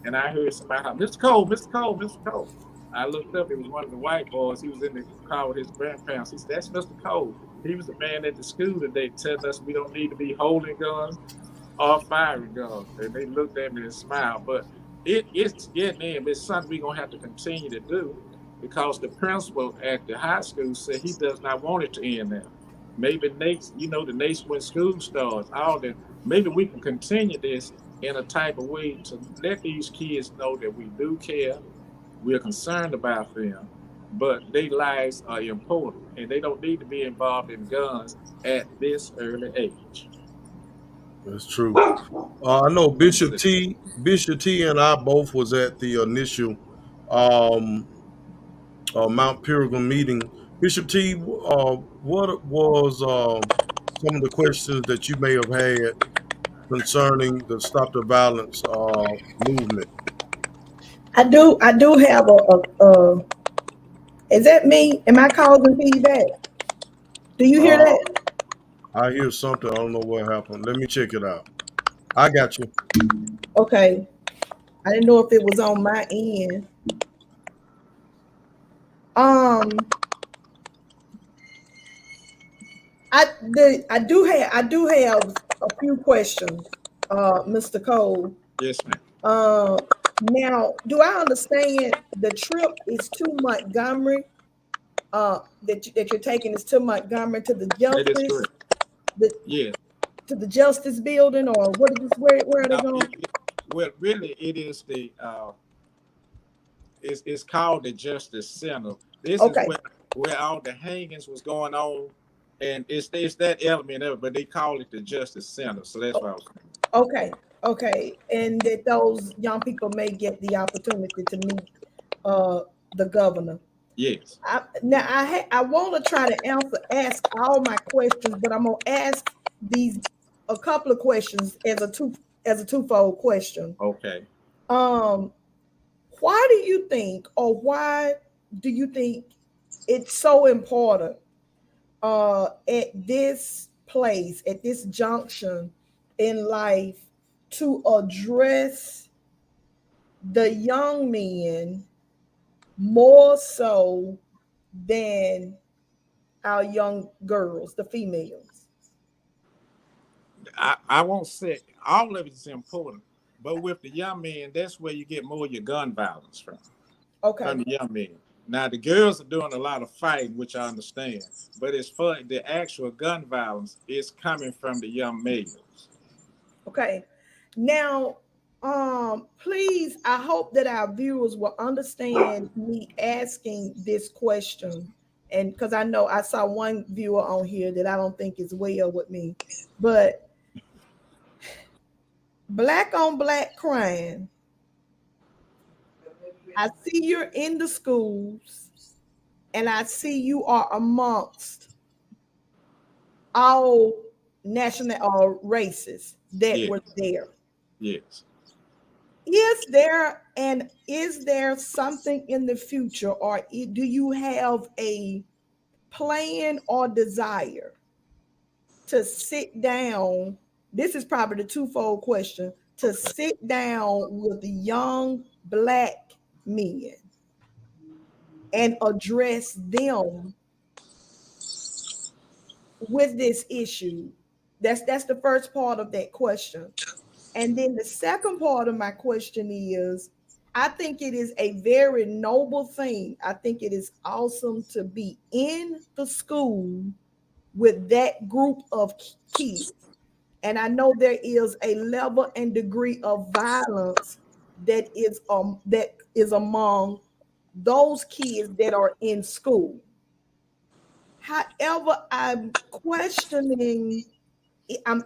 I: And I heard somebody holler, Mr. Cole, Mr. Cole, Mr. Cole. I looked up, it was one of the white boys. He was in the car with his grandparents. He said, that's Mr. Cole. He was the man at the school today telling us we don't need to be holding guns or firing guns. And they looked at me and smiled. But it's getting in. It's something we're going to have to continue to do because the principal at the high school said he does not want it to end now. Maybe next, the next when school starts, maybe we can continue this in a type of way to let these kids know that we do care, we're concerned about them, but their lives are important, and they don't need to be involved in guns at this early age.
A: That's true. I know Bishop T and I both was at the initial um, Mount Pilgrim meeting. Bishop T, what was some of the questions that you may have had concerning the Stop the Violence movement?
B: I do have a is that me? Am I causing feedback? Do you hear
A: Uh,
B: that?
A: I hear something. I don't know what happened. Let me check it out. I got you.
B: Okay. I didn't know if it was on my end. Um, I do have a few questions, Mr. Cole.
I: Yes, ma'am.
B: Now, do I understand the trip is to Montgomery? That you're taking is to Montgomery to the
I: That is
B: Justice,
I: correct.
B: the
I: Yes.
B: to the Justice Building, or what is this? Where are they
I: No,
B: going?
I: well, really, it is it's called the Justice Center. This is
B: Okay,
I: where all the hangings was going on, and it's that element of it, but they call it the Justice Center. So that's why I was calling it.
B: okay, and that those young people may get the opportunity to meet uh the governor.
I: Yes.
B: I want to try to ask all my questions, but I'm gonna ask these a couple of questions as a twofold question.
I: Okay.
B: Um, why do you think, or why do you think it's so important at this place, at this junction in life, to address the young men more so than our young girls, the females?
I: I won't say all of it is important, but with the young men, that's where you get more of your gun violence from
B: Okay.
I: the young men. Now the girls are doing a lot of fighting, which I understand, but it's for the actual gun violence is coming from the young males.
B: Okay. Now, please, I hope that our viewers will understand me asking this question. And because I know I saw one viewer on here that I don't think is well with me, but black on black crime, I see you're in the schools and I see you are amongst all national or races that
I: Yes,
B: were there.
I: yes.
B: Is there something in the future, or do you have a plan or desire to sit down? This is probably the twofold question, to sit down with the young black men and address them with this issue. That's the first part of that question. And then the second part of my question is, I think it is a very noble thing. I think it is awesome to be in the school with that group of kids. And I know there is a level and degree of violence that is among those kids that are in school. However, I'm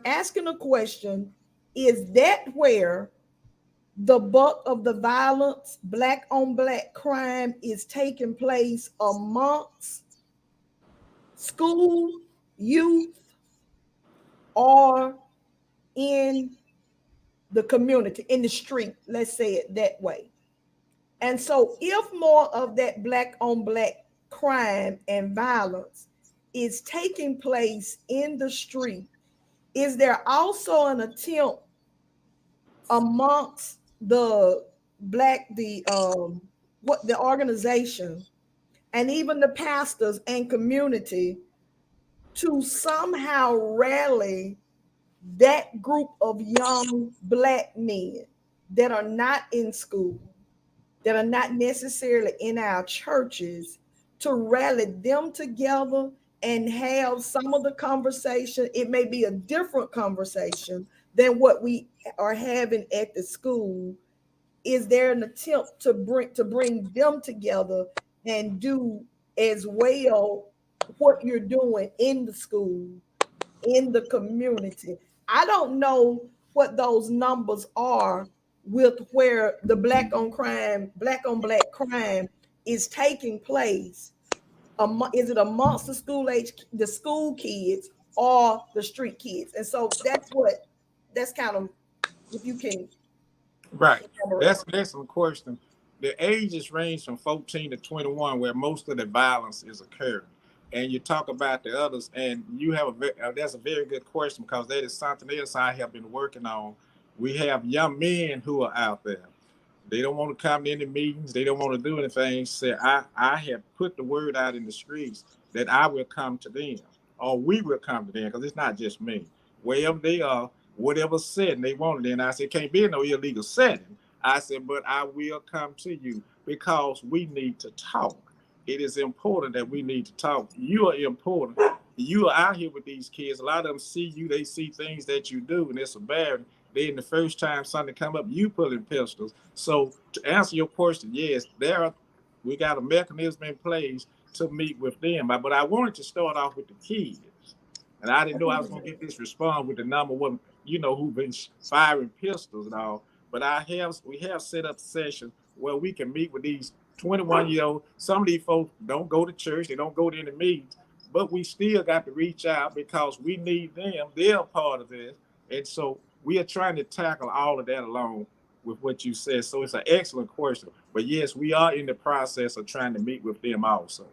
B: asking a question, is that where the bulk of the violence, black on black crime, is taking place amongst school youth or in the community, in the street? Let's say it that way. And so, if more of that black on black crime and violence is taking place in the street, is there also an attempt amongst the organization and even the pastors and community to somehow rally that group of young black men that are not in school, that are not necessarily in our churches, to rally them together and have some of the conversation? It may be a different conversation than what we are having at the school, is there an attempt to bring them together and do as well what you're doing in the school, in the community? I don't know what those numbers are with where the black on black crime is taking place. Is it amongst the school kids or the street kids? And so that's kind of, if you can
I: Right.
B: elaborate.
I: That's an excellent question. The ages range from 14 to 21, where most of the violence is occurring. And you talk about the others, and you have that's a very good question, because that is something else I have been working on. We have young men who are out there. They don't want to come to any meetings. They don't want to do anything. Say, I have put the word out in the streets that I will come to them, or we will come to them, because it's not just me. Wherever they are, whatever setting they wanted in, I said, can't be in no illegal setting. I said, but I will come to you, because we need to talk. It is important that we need to talk. You are important. You are out here with these kids. A lot of them see you. They see things that you do, and it's a barrier. Then the first time something come up, you pulling pistols. So to answer your question, yes, we got a mechanism in place to meet with them. But I wanted to start off with the kids. And I didn't know I was going to get this response with the number one, who've been firing pistols and all. But we have set up a session where we can meet with these 21-year-old. Some of these folks don't go to church. They don't go to any meetings. But we still got to reach out, because we need them. They're a part of this. And so we are trying to tackle all of that along with what you said. So it's an excellent question. But yes, we are in the process of trying to meet with them also.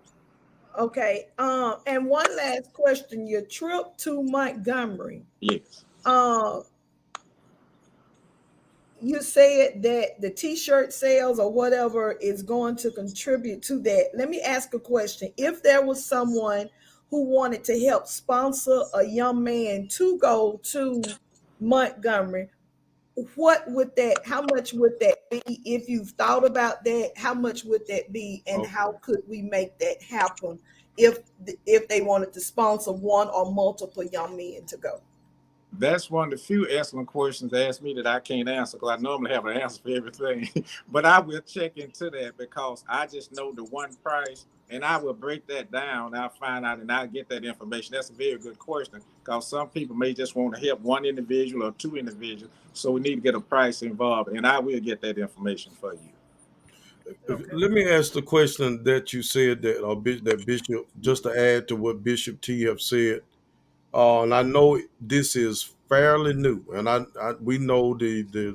B: Okay. And one last question. Your trip to Montgomery.
I: Yes.
B: You said that the t-shirt sales or whatever is going to contribute to that. Let me ask a question. If there was someone who wanted to help sponsor a young man to go to Montgomery, how much would that be? If you've thought about that, how much would that be, and how could we make that happen if they wanted to sponsor one or multiple young men to go?
I: That's one of the few excellent questions asked me that I can't answer, because I normally have an answer for everything. But I will check into that, because I just know the one price, and I will break that down. I'll find out and I'll get that information. That's a very good question, because some people may just want to help one individual or two individuals. So we need to get a price involved, and I will get that information for you.
A: Okay. Let me ask the question that you said that Bishop, just to add to what Bishop T have said. And I know this is fairly new, and we know the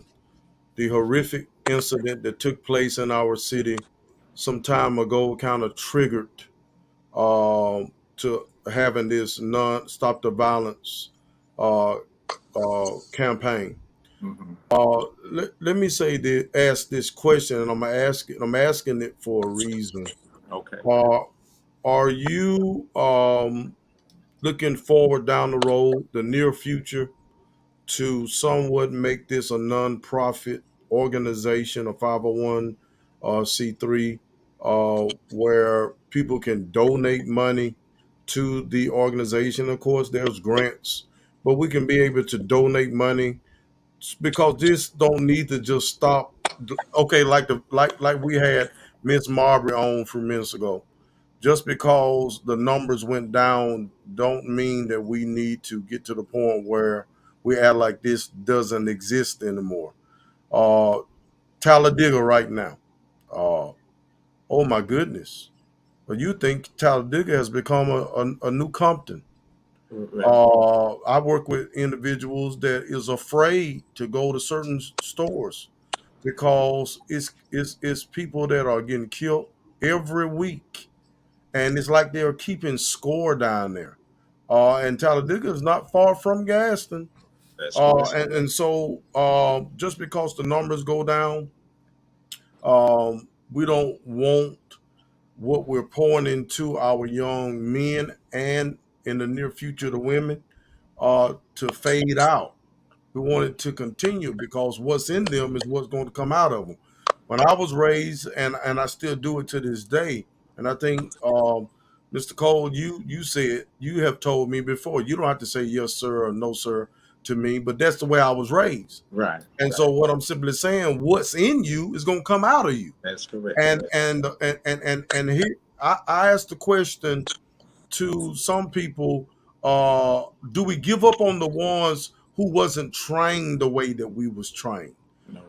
A: horrific incident that took place in our city some time ago kind of triggered to having this non-stop the violence uh, campaign.
I: Mm-hmm.
A: Let me ask this question, and I'm asking it for a reason.
I: Okay.
A: Are you looking forward down the road, the near future, to somewhat make this a nonprofit organization, a 501c3, where people can donate money to the organization? Of course, there's grants, but we can be able to donate money, because this don't need to just stop. Okay, like we had Miss Marbury on a few minutes ago. Just because the numbers went down don't mean that we need to get to the point where we act like this doesn't exist anymore. Talladega right now. Oh my goodness. But you think Talladega has become a new Compton.
I: Right.
A: I work with individuals that is afraid to go to certain stores, because it's people that are getting killed every week, and it's like they're keeping score down there. And Talladega is not far from Gadsden.
I: That's correct.
A: And so just because the numbers go down, we don't want what we're pouring into our young men, and in the near future the women, to fade out. We want it to continue, because what's in them is what's going to come out of them. When I was raised, and I still do it to this day, and I think Mr. Cole, you said, you have told me before, you don't have to say yes sir or no sir. to me, but that's the way I was raised.
I: Right.
A: And so what I'm simply saying, what's in you is going to come out of you.
I: That's correct.
A: And here I asked the question to some people, do we give up on the ones who wasn't trained the way that we was trained?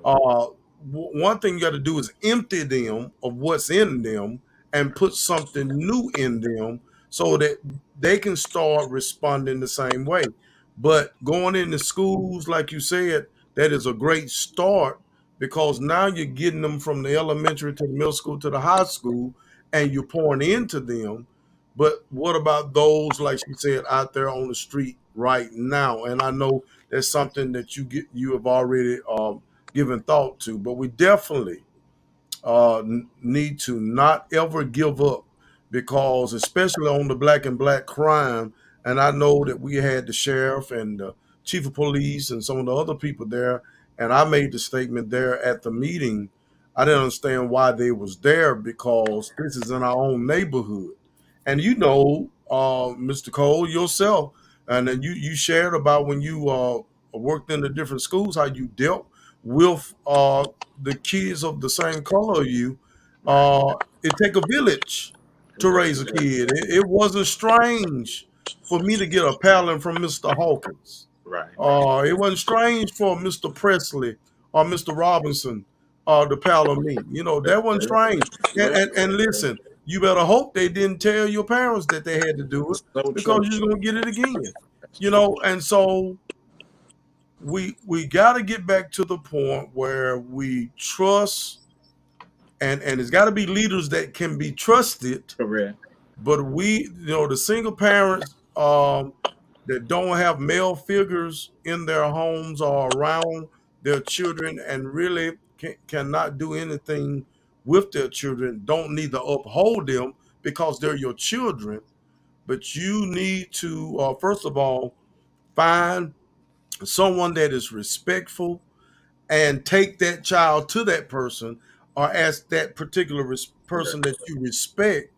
A: One thing you got to do is empty them of what's in them and put something new in them so that they can start responding the same way. But going into schools, like you said, that is a great start because now you're getting them from the elementary to the middle school to the high school and you're pouring into them. But what about those, like she said, out there on the street right now? And I know that's something that you have already given thought to, but we definitely need to not ever give up because, especially on the black and black crime, and I know that we had the sheriff and the chief of police and some of the other people there, and I made the statement there at the meeting. I didn't understand why they was there because this is in our own neighborhood, and Mr. Cole yourself, and then you shared about when you worked in the different schools how you dealt with the kids of the same color of you. It take a village to raise a kid. It wasn't strange for me to get a paddling from Mr. Hawkins.
I: Right.
A: It wasn't strange for Mr. Presley or Mr. Robinson to paddle me. That wasn't strange. And listen, you better hope they didn't tell your parents that they had to do it because you're gonna get it again. And so we got to get back to the point where we trust, and it's got to be leaders that can be trusted.
I: Correct.
A: But the single parents that don't have male figures in their homes or around their children and really cannot do anything with their children don't need to uphold them because they're your children. But you need to, first of all, find someone that is respectful and take that child to that person or ask that particular person that you respect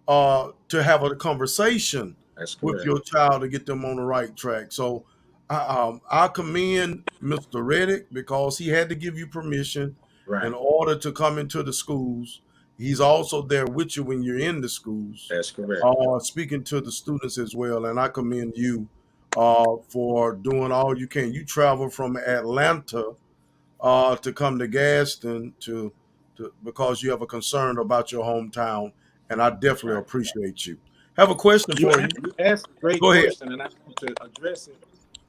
A: to have a conversation with your child to get them on the right track. So I commend Mr. Reddick because he had to give you permission in order to come into the schools. He's also there with you when you're in the schools.
I: That's correct.
A: Speaking to the students as well. And I commend you for doing all you can. You travel from Atlanta to come to Gadsden to because you have a concern about your hometown, and I definitely appreciate you. Have a question for you.
I: You asked a great question, and I want to address it.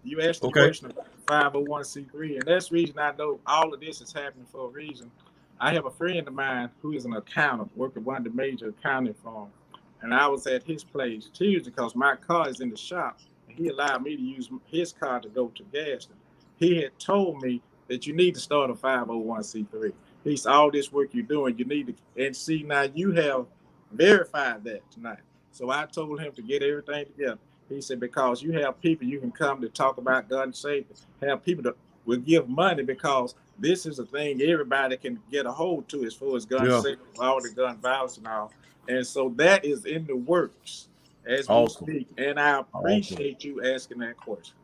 I: You asked the question about 501c3, and that's the reason I know all of this is happening for a reason. I have a friend of mine who is an accountant, working at one of the major accounting firms, and I was at his place Tuesday because my car is in the shop, and he allowed me to use his car to go to Gadsden. He had told me that you need to start a 501c3. He said, all this work you're doing, you need to, and see, now you have verified that tonight. So I told him to get everything together. He said, because you have people you can come to talk about gun safety, have people that will give money because this is a thing everybody can get a hold to as far as gun safety, all the gun violence and all. And so that is in the works as we speak. And I appreciate you asking that question.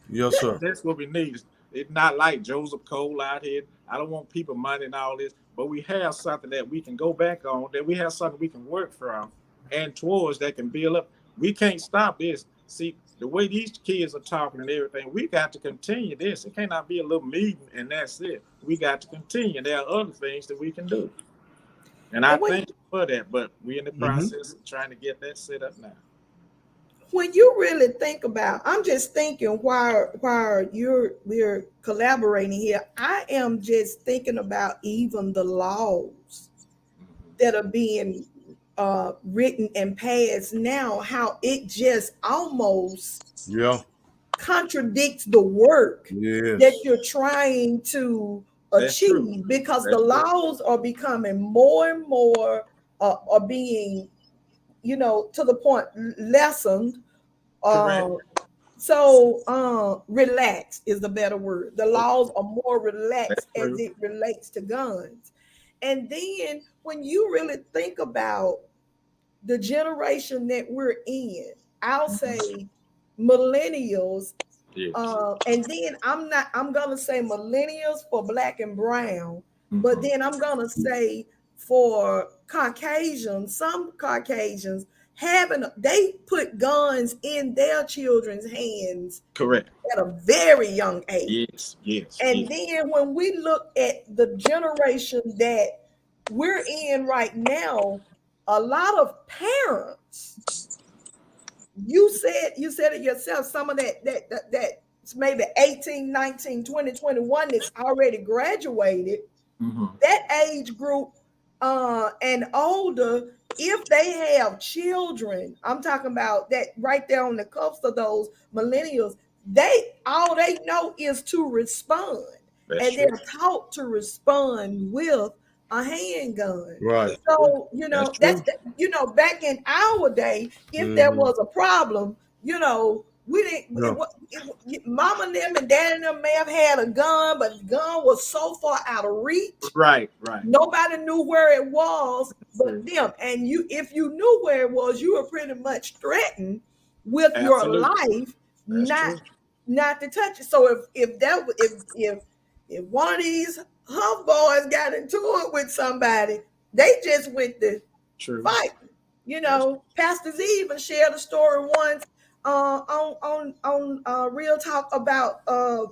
A: Yes, sir.
I: That's what we need. It's not like Joseph Cole out here. I don't want people money and all this, but we have something that we can go back on, that we have something we can work from and towards that can build up. We can't stop this. See, the way these kids are talking and everything, we got to continue this. It cannot be a little meeting and that's it. We got to continue. There are other things that we can do. And I thank you for that, but we're in the process of trying to get that set up now.
B: When you really think about, I'm just thinking while we're collaborating here, I am just thinking about even the laws that are being written and passed now, how it just almost contradicts the work that you're trying to achieve because the laws are becoming more and more are being, to the point lessened. So relaxed is the better word. The laws are more relaxed as it relates to guns. And then when you really think about the generation that we're in, I'll say millennials
I: Yes.
B: And then I'm gonna say millennials for black and brown, but then I'm gonna say for Caucasians, some Caucasians they put guns in their children's hands
I: Correct.
B: at a very young age.
I: Yes, yes,
B: And
I: yes.
B: then when we look at the generation that we're in right now, a lot of parents, you said it yourself, some of that's maybe 18, 19, 20, 21 that's already graduated, that age group and older, if they have children, I'm talking about that right there on the cuffs of those millennials, all they know is to respond.
I: That's
B: And
I: true.
B: they're taught to respond with a handgun.
A: Right.
B: So,
I: That's
B: that's
I: true.
B: back in our day, if there was a problem, we didn't
A: Yeah.
B: mama and them and daddy and them may have had a gun, but the gun was so far out of reach.
I: Right, right.
B: Nobody knew where it was but them. And if you knew where it was, you were pretty much threatened with your
I: Absolutely.
B: life
I: That's
B: not
I: true.
B: not to touch it. So if one of these huff boys got into it with somebody, they just went to
I: True.
B: fight. Pastor Z even shared a story once on Real Talk about a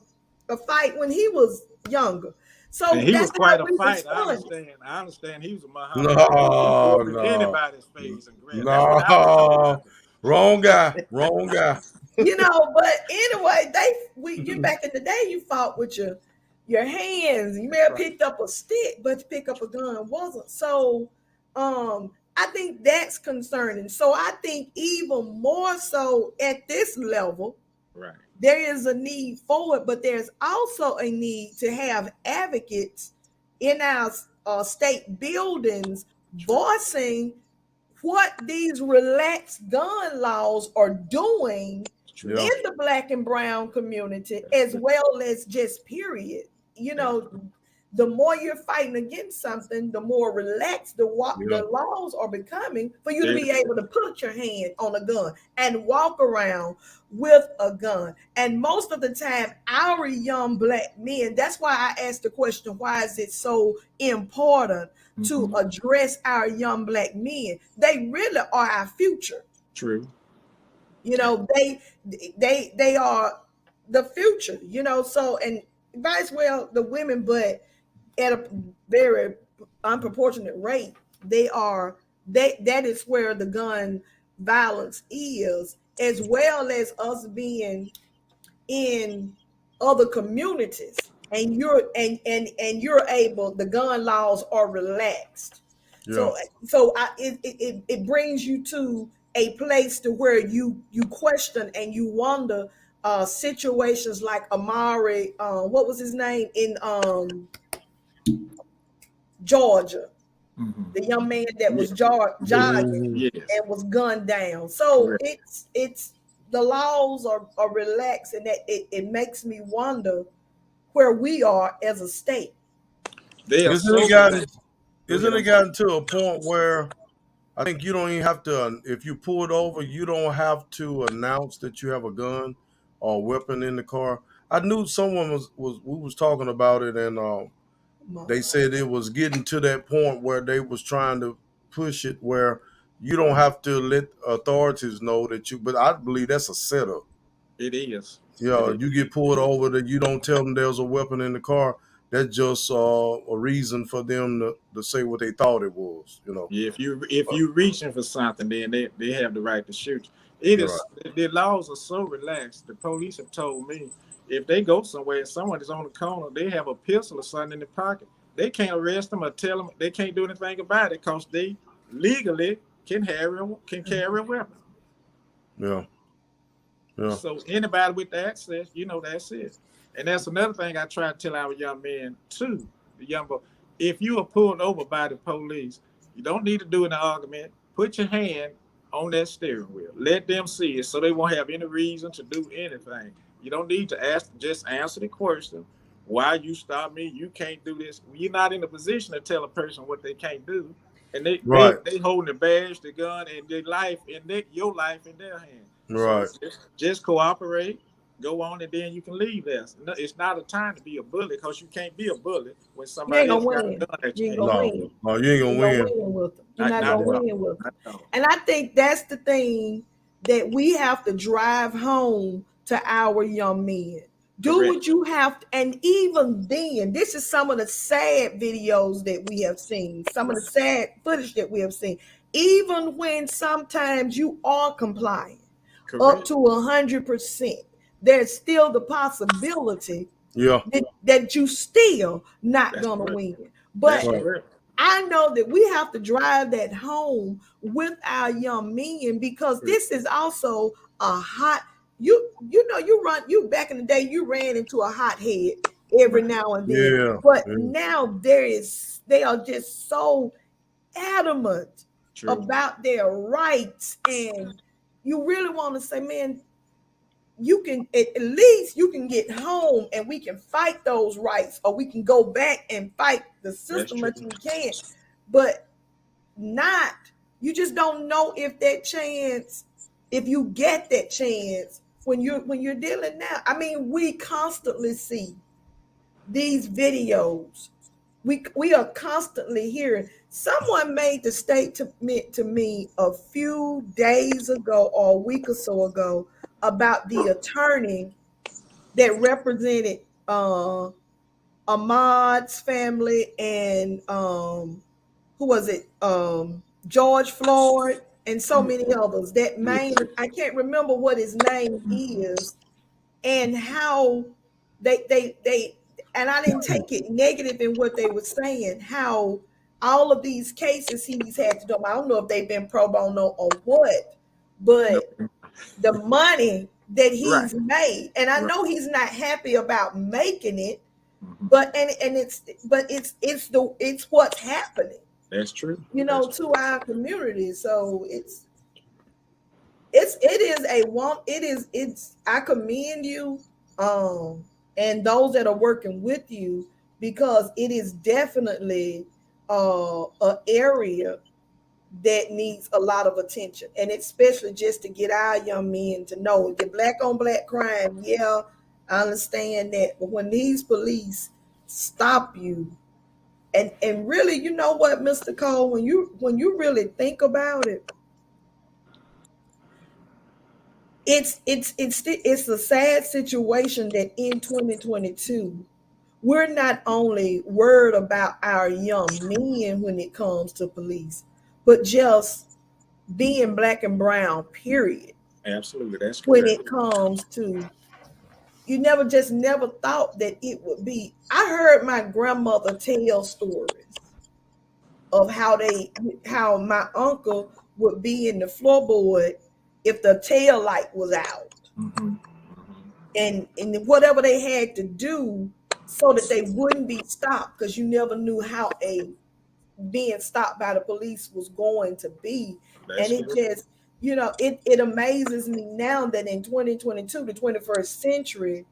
B: fight when he was younger. So
I: And he
B: that's
I: was quite
B: how
I: a
B: we
I: fighter.
B: responded.
I: I understand he was a Muhammad. He
A: No,
I: whooped
A: no,
I: anybody's face and grabbed. That's what I was
A: no. Wrong guy. Wrong guy.
B: But anyway, you back in the day, you fought with your hands. You may have picked up a stick, but to pick up a gun wasn't. So I think that's concerning. So I think even more so at this level,
I: right,
B: there is a need for it, but there's also a need to have advocates in our state buildings voicing what these relaxed gun laws are doing in the black and brown community, as well as just period. The more you're fighting against something, the more relaxed the laws are becoming for you to be able to put your hand on a gun and walk around with a gun. And most of the time, our young black men, that's why I asked the question, why is it so important to address our young black men? They really are our future.
I: True.
B: They are the future, so, and vice well the women, but at a very unproportionate rate, that is where the gun violence is, as well as us being in other communities, and you're able, the gun laws are relaxed. It brings you to a place to where you question and you wonder situations like Amari, what was his name in Georgia, the young man that was jogging and was gunned down. So it's the laws are relaxed, and that it makes me wonder where we are as a state.
A: Isn't it gotten to a point where I think you don't even have to, if you pull it over, you don't have to announce that you have a gun or weapon in the car? I knew someone we was talking about it, and they said it was getting to that point where they was trying to push it where you don't have to let authorities know that you. But I believe that's a setup.
I: It is.
A: You get pulled over, that you don't tell them there's a weapon in the car. That's just a reason for them to say what they thought it was.
I: Yeah, if you reaching for something, then they have the right to shoot you. It is the laws are so relaxed. The police have told me if they go somewhere and someone is on the corner, they have a pistol or something in their pocket, they can't arrest them or tell them they can't do anything about it because they legally can carry a weapon.
A: Yeah.
I: So anybody with the access, that's it. And that's another thing I try to tell our young men too, the young boy. If you are pulled over by the police, you don't need to do an argument. Put your hand on that steering wheel. Let them see it so they won't have any reason to do anything. You don't need to just answer the question. Why you stop me? You can't do this. You're not in a position to tell a person what they can't do. And they holding the badge, the gun, and their life, and your life in their hands.
A: Right.
I: So just cooperate. go on, and then you can leave there. It's not a time to be a bully, because you can't be a bully when
B: You ain't
I: somebody
B: gonna
I: else got a
B: win.
I: gun at
B: You
I: your
B: ain't
I: head.
B: gonna
A: No,
B: win.
A: no, you ain't
B: You
A: gonna
B: ain't gonna
A: win.
B: win with them. You're not
I: Not
B: gonna
I: at all.
B: win with them.
I: Not at all.
B: And I think that's the thing that we have to drive home to our young men. Do
I: Correct.
B: what you have to, and even then, this is some of the sad videos that we have seen, some of the sad footage that we have seen. Even when sometimes you are complying up
I: Correct.
B: to 100%, there's still the possibility
A: Yeah.
B: that you still not
I: That's
B: gonna
I: correct.
B: win.
I: That's
B: But
A: Right.
I: correct.
B: I know that we have to drive that home with our young men, because this is also a hot, you know, you back in the day, you ran into a hothead every
I: Right.
B: now and then.
A: Yeah.
B: But
A: Yeah.
B: now they are just so adamant
I: True.
B: about their rights, and you really want to say, man, you can at least you can get home and we can fight those rights, or we can go back and fight the
I: That's
B: system
I: true.
B: as we can. But not, you just don't know if that chance, if you get that chance when you're dealing now. I mean, we constantly see these videos. We are constantly hearing. Someone made the statement to me a few days ago or a week or so ago about the attorney that represented Ahmaud's family and who was it? George Floyd and so many others. That
I: Yeah.
B: main, I can't remember what his name is, and how they and I didn't take it negative in what they were saying, how all of these cases he's had to do. I don't know if they've been pro bono or what,
I: No.
B: but the money that
I: Right.
B: he's made, and I
I: Right.
B: know he's not happy about making it,
I: Mhm.
B: but it's what's happening,
I: That's true.
B: you
I: That's
B: know, to our community. So it is a one, it's I commend you, um and those that are working with you, because it is definitely an area that needs a lot of attention, and especially just to get our young men to know the black on black crime. Yeah, I understand that, but when these police stop you, and really, you know what, Mr. Cole, when you really think about it, it's a sad situation that in 2022 we're not only worried about our young men when it comes to police, but just being black and brown, period.
I: absolutely. That's
B: When
I: correct.
B: it comes to, you never thought that it would be. I heard my grandmother tell stories of how my uncle would be in the floorboard if the tail light was out,
I: Mm-hmm.
B: and whatever they had to do so that they wouldn't be stopped, because you never knew how a being stopped by the police was going to be. And
I: That's
B: it
I: correct.
B: just, it amazes me now that in 2022, the 21st century,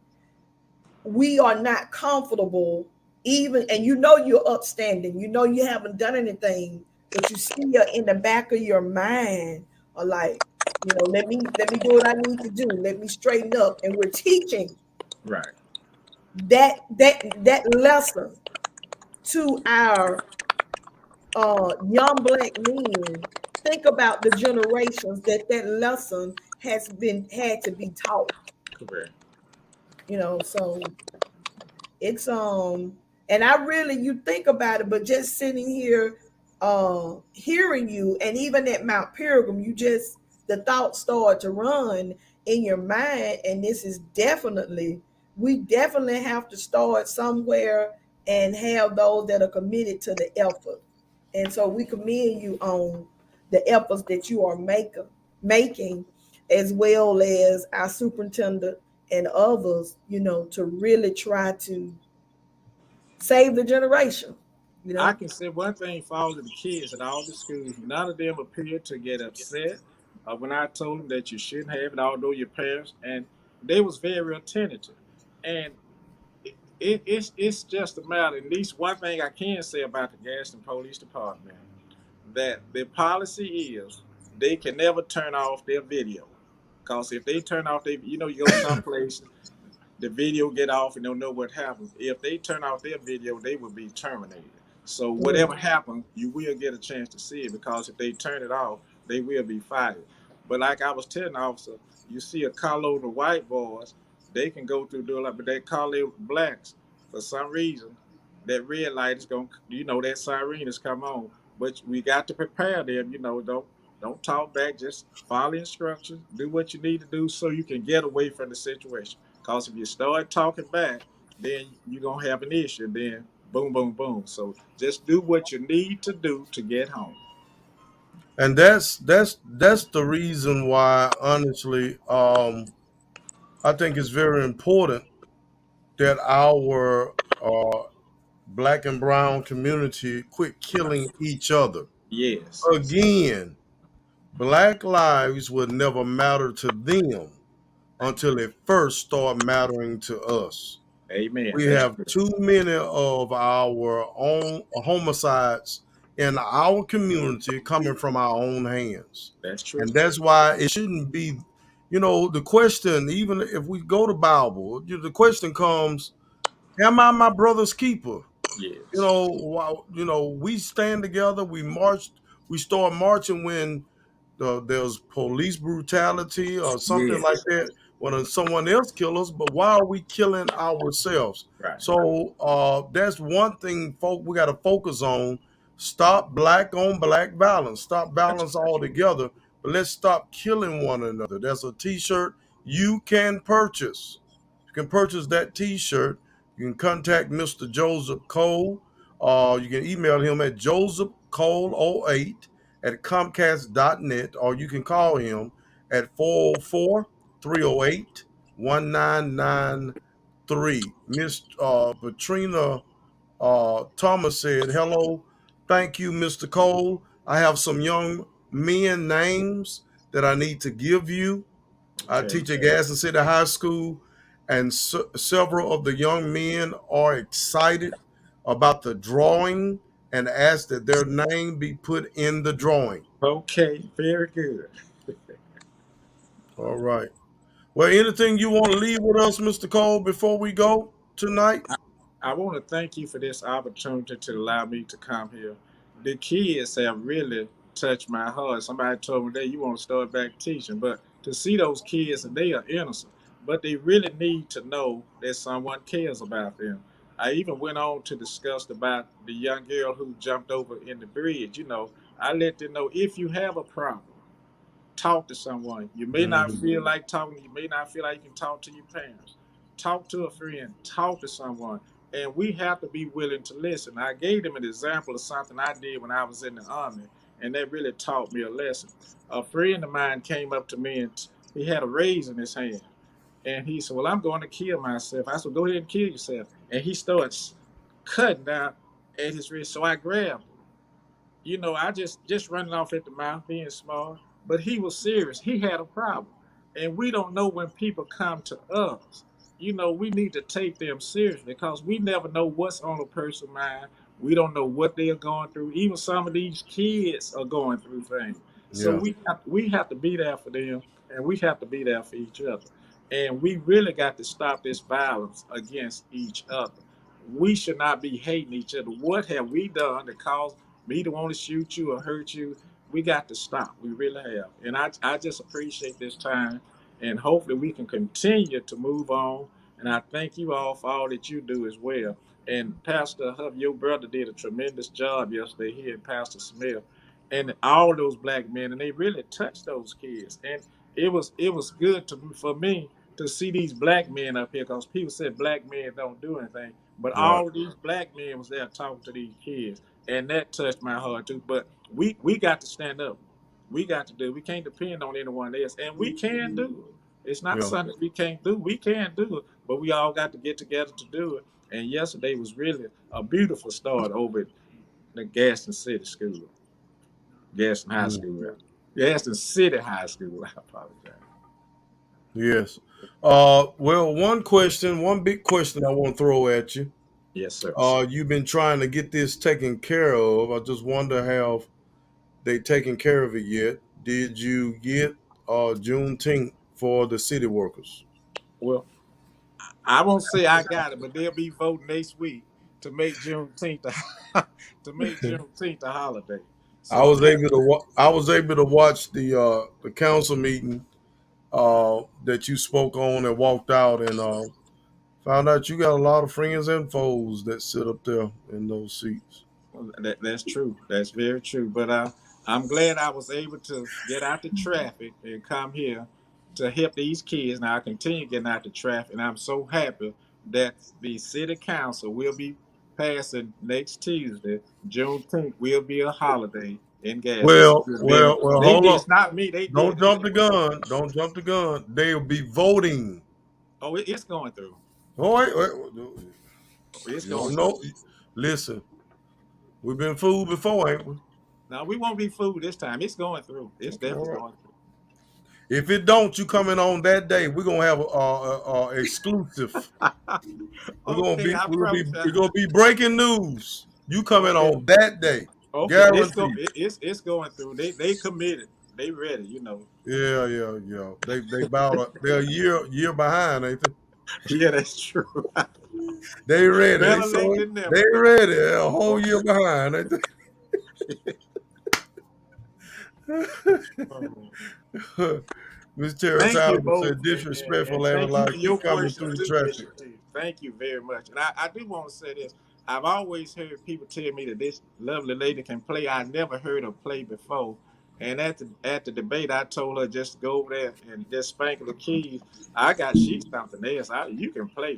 B: we are not comfortable, even, and you're upstanding, you haven't done anything, but you still in the back of your mind are like, let me do what I need to do, let me straighten up. And we're teaching
I: Right.
B: that lesson to our young black men. Think about the generations that lesson has been had to be taught,
I: Correct.
B: so it's and I really, you think about it, but just sitting here hearing you, and even at Mount Pilgrim, the thoughts start to run in your mind. And this is definitely, we definitely have to start somewhere and have those that are committed to the effort. And so we commend you on the efforts that you are making, as well as our superintendent and others, to really try to save the generation, you
I: I
B: know.
I: can say one thing for all of the kids at all the schools. None of them appeared to get upset when I told them that you shouldn't have it, although your parents, and they was very attentive. And it's just a matter. At least one thing I can say about the Gadsden Police Department, that the policy is they can never turn off their video. Because if they turn off, you go someplace, the video get off and don't know what happened. If they turn off their video, they will be terminated. So whatever happened, you will get a chance to see it because if they turn it off, they will be fired. But like I was telling the officer, you see a carload of white boys, they can go through do a lot, but they call it blacks for some reason. That red light is going, that siren is come on. But we got to prepare them. Don't talk back. Just follow instructions. Do what you need to do so you can get away from the situation. Because if you start talking back, then you're gonna have an issue. Then boom, boom, boom. So just do what you need to do to get home.
A: And that's the reason why, honestly, I think it's very important that our black and brown community quit killing each other.
I: Yes.
A: Again, black lives will never matter to them until it first start mattering to us.
I: Amen.
A: We
I: That's
A: have
I: true.
A: too many of our own homicides in our community coming from our own hands.
I: That's true.
A: And that's why it shouldn't be, the question, even if we go to Bible, the question comes, am I my brother's keeper?
I: Yes.
A: We stand together, we start marching when there's police brutality or something like
I: Yes.
A: that when someone else kills us, but why are we killing ourselves?
I: Right.
A: So that's one thing, we got to focus on. Stop black on black violence. Stop violence altogether, but let's stop killing one another. There's a T-shirt you can purchase. You can purchase that T-shirt. You can contact Mr. Joseph Cole. You can email him at josephcole08@comcast.net, or you can call him at 404-308-1993. Miss Patrina Thomas said, hello, thank you, Mr. Cole. I have some young men names that I need to give you. I
I: Okay.
A: teach at Gadsden City High School, and several of the young men are excited about the drawing and ask that their name be put in the drawing.
I: Okay. Very good.
A: All right. Well, anything you want to leave with us, Mr. Cole, before we go tonight?
I: I want to thank you for this opportunity to allow me to come here. The kids have really touched my heart. Somebody told me that you want to start back teaching, but to see those kids and they are innocent, but they really need to know that someone cares about them. I even went on to discuss about the young girl who jumped over in the bridge. I let them know if you have a problem, talk to someone. You may not
A: Mhm.
I: feel like talking. You may not feel like you can talk to your parents. Talk to a friend. Talk to someone. And we have to be willing to listen. I gave them an example of something I did when I was in the army, and that really taught me a lesson. A friend of mine came up to me and he had a raise in his hand. And he said, well, I'm going to kill myself. I said, go ahead and kill yourself. And he starts cutting down at his wrist. So I grabbed him. I just running off at the mouth, being smart. But he was serious. He had a problem, and we don't know when people come to us. We need to take them seriously because we never know what's on a person's mind. We don't know what they are going through. Even some of these kids are going through things. So
A: Yeah.
I: we have to be there for them, and we have to be there for each other. And we really got to stop this violence against each other. We should not be hating each other. What have we done to cause me to want to shoot you or hurt you? We got to stop. We really have. And I just appreciate this time. And hopefully we can continue to move on. And I thank you all for all that you do as well. And Pastor Huff, your brother did a tremendous job yesterday here, Pastor Smith, and all those black men, and they really touched those kids. And it was good for me to see these black men up here because people said black men don't do anything, but
A: Right.
I: all of these black men was there talking to these kids, and that touched my heart too. But we got to stand up. We got to do. We can't depend on anyone else, and we can do it. It's not
A: Yeah.
I: something we can't do. We can do it, but we all got to get together to do it. And yesterday was really a beautiful start over at the Gadsden City School, Gadsden High
A: Mhm.
I: School, rather. Gadsden City High School. I apologize.
A: Yes. Well, one big question I want to throw at you.
I: Yes, sir.
A: You've been trying to get this taken care of. I just wonder, have they taken care of it yet? Did you get Juneteenth for the city workers?
I: Well, I won't say I got it, but they'll be voting next week to make Juneteenth to make Juneteenth a holiday.
A: I
I: So
A: was able to I was able to watch the council meeting that you spoke on and walked out, and found out you got a lot of friends and foes that sit up there in those seats.
I: that's true. That's very true. But I'm glad I was able to get out the traffic and come here to help these kids. Now I continue getting out the traffic, and I'm so happy that the city council will be passing next Tuesday. Juneteenth will be a holiday in Gadsden.
A: Well,
I: They
A: hold
I: did.
A: on.
I: It's not me. They
A: Don't
I: did it.
A: jump the gun. Don't jump the gun. They'll be voting.
I: Oh, it's going through.
A: Oh, wait.
I: It's
A: You don't
I: going
A: know.
I: through.
A: Listen, we've been fooled before, ain't we?
I: Now we won't be fooled this time. It's going through. It's
A: Okay, all
I: definitely
A: right.
I: going through.
A: If it don't, you coming on that day. We're gonna have a exclusive.
I: Okay, I promise.
A: We're gonna be breaking news. You coming
I: Okay.
A: on that day,
I: Okay,
A: guaranteed.
I: it's going through. They committed. They ready. You know.
A: Yeah. They about they're a year behind, ain't they?
I: Yeah, that's true.
A: They ready.
I: Better late than
A: They
I: never.
A: ready. They're a whole
I: Okay.
A: year behind, ain't
I: Oh.
A: they? Miss Terry
I: Thank you
A: Tyler
I: both,
A: said
I: and
A: disrespectful and
I: thank you for
A: like
I: your
A: keep coming
I: questions
A: through the
I: too,
A: traffic.
I: Bishop T. Thank you very much. And I do want to say this. I've always heard people tell me that this lovely lady can play. I never heard her play before. And at the debate, I told her just go over there and just spank the keys. She's something else. You can play,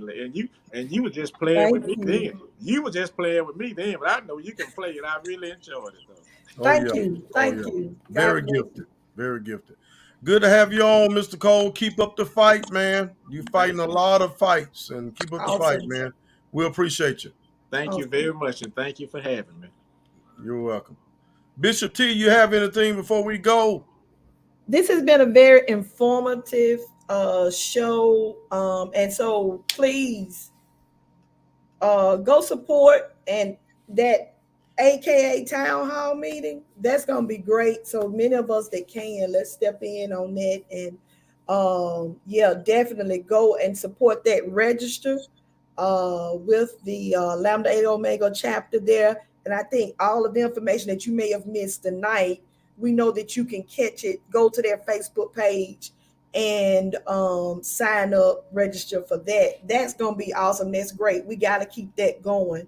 I: and you were just playing with
B: Thank
I: me then.
B: you.
I: You were just playing with me then, but I know you can play, and I really enjoyed it though.
A: Oh yeah.
B: Thank you.
A: Oh
B: Thank
A: yeah.
B: you.
A: Very
B: God bless
A: gifted.
B: you.
A: Very gifted. Good to have you on, Mr. Cole. Keep up the fight, man. You fighting a lot of fights, and keep up the fight,
B: Awesome.
A: man. We appreciate you.
I: Thank you
B: Awesome.
I: very much, and thank you for having me.
A: You're welcome. Bishop T, you have anything before we go?
B: This has been a very informative show. And so please go support and that AKA town hall meeting. That's gonna be great. So many of us that can, let's step in on that and yeah, definitely go and support that. Register with the Lambda 8 Omega chapter there. And I think all of the information that you may have missed tonight, we know that you can catch it. Go to their Facebook page and sign up, register for that. That's gonna be awesome. That's great. We got to keep that going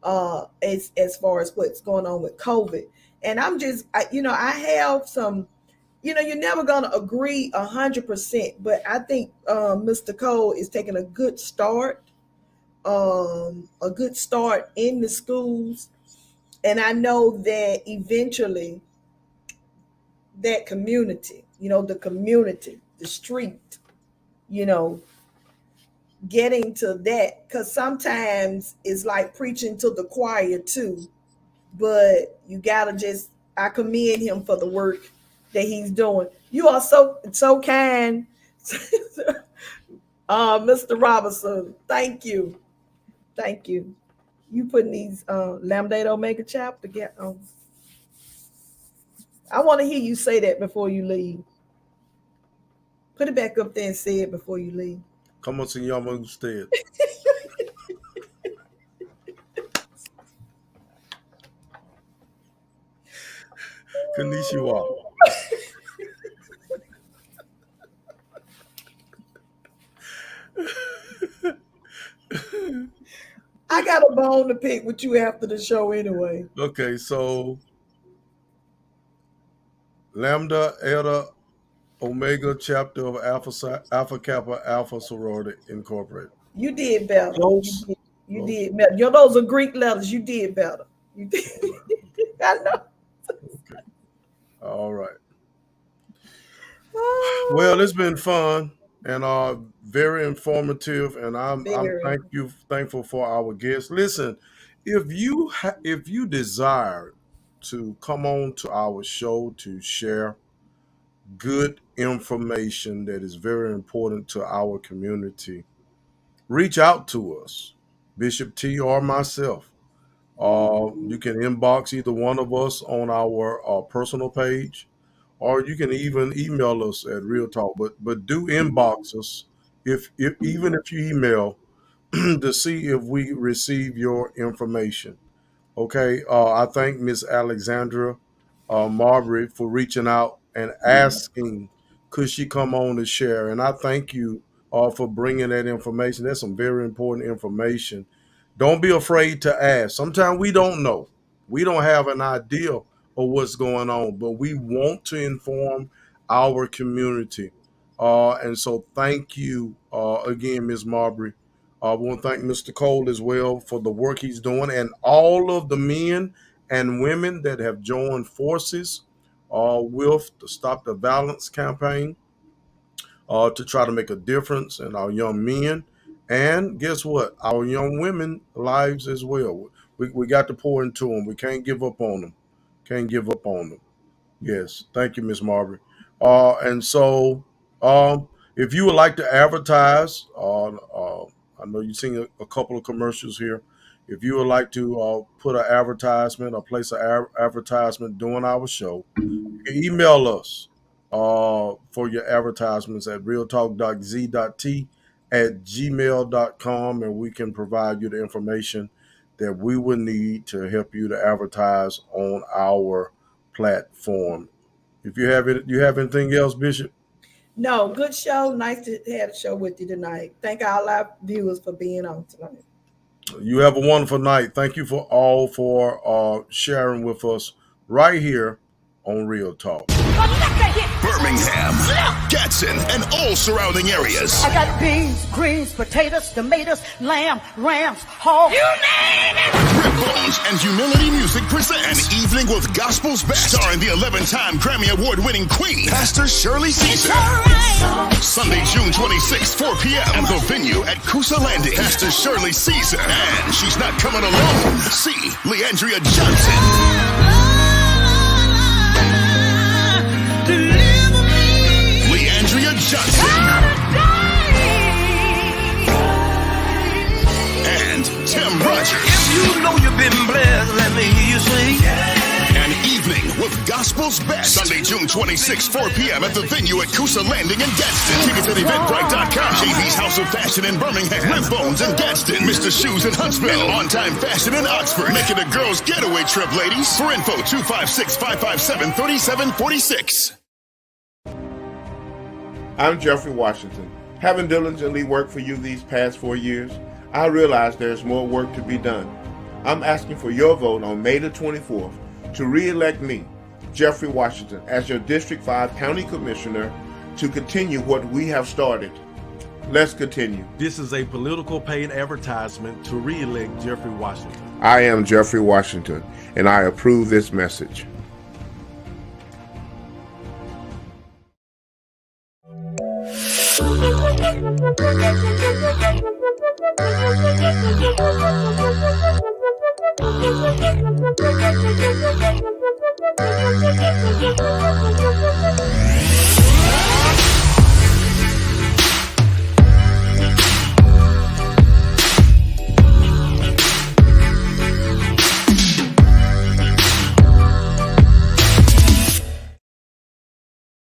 B: as far as what's going on with COVID. And I'm just, I have some, you're never gonna agree 100%, but I think Mr. Cole is taking a good start in the schools, and I know that eventually that community, the street, you know, getting to that, because sometimes it's like preaching to the choir too, but you gotta just, I commend him for the work that he's doing. You are so kind. Mr. Robinson, thank you. You putting these Lambda Omega chapter get on. I want to hear you say that before you leave. Put it back up there and say it before you leave.
A: Come on, Yama instead. Konnichiwa.
B: I got a bone to pick with you after the show anyway.
A: Okay, so Lambda Eta Omega chapter of Alpha Kappa Alpha Sorority Incorporated.
B: You did better.
A: Close.
B: You did better. Those are Greek letters. You did better. You did. I know.
A: Okay. All right. Well, it's been fun and very informative, and I'm thankful for our guests. Listen, if you desire to come on to our show to share good information that is very important to our community, reach out to us, Bishop T or myself. You can inbox either one of us on our personal page, or you can even email us at Real Talk. But do inbox us if even if you email to see if we receive your information. Okay, I thank Miss Alexandria Marbury for reaching out and asking could she come on and share. And I thank you for bringing that information. That's some very important information. Don't be afraid to ask. Sometimes we don't know. We don't have an idea of what's going on, but we want to inform our community. And so thank you again, Ms. Marbury. I want to thank Mr. Cole as well for the work he's doing and all of the men and women that have joined forces with the Stop the Violence campaign to try to make a difference in our young men. And guess what? Our young women lives as well. We got to pour into them. We can't give up on them. Can't give up on them. Yes. Thank you, Miss Marbury. And so if you would like to advertise, I know you've seen a couple of commercials here. If you would like to put an advertisement or place an advertisement during our show, you can email us for your advertisements at realtalk.z.t@gmail.com, and we can provide you the information that we would need to help you to advertise on our platform. If you have anything else, Bishop?
B: No, good show. Nice to have a show with you tonight. Thank all our viewers for being on tonight.
A: You have a wonderful night. Thank you for sharing with us right here on Real Talk.
D: Birmingham, Gadsden, and all surrounding areas.
E: I got beans, greens, potatoes, tomatoes, lamb, rams, hog. You name it!
D: Rib Bones and Humility Music present An Evening with Gospel's Best, starring the 11-time Grammy Award-winning Queen, Pastor Shirley Caesar. Sunday, June 26, 4 p.m. at the venue at Coosa Landing. Pastor Shirley Caesar, and she's not coming alone. See Leandria Johnson. Leandria Johnson and Tim Rogers.
F: If you know you've been blessed, let me hear you say,
D: An Evening with Gospel's Best. Sunday, June 26, 4 p.m. at the venue at Coosa Landing in Gadsden. Tickets at Eventbrite.com. JB's House of Fashion in Birmingham. Rib Bones in Gadsden. Mr. Shoes in Huntsville. On Time Fashion in Oxford. Make it a girls' getaway trip, ladies. For info, 256-557-3746.
G: I'm Jeffrey Washington. Having diligently worked for you these past 4 years, I realize there's more work to be done. I'm asking for your vote on May the 24th to re-elect me, Jeffrey Washington, as your District 5 County Commissioner to continue what we have started. Let's continue.
H: This is a political paid advertisement to re-elect Jeffrey Washington.
G: I am Jeffrey Washington, and I approve this message.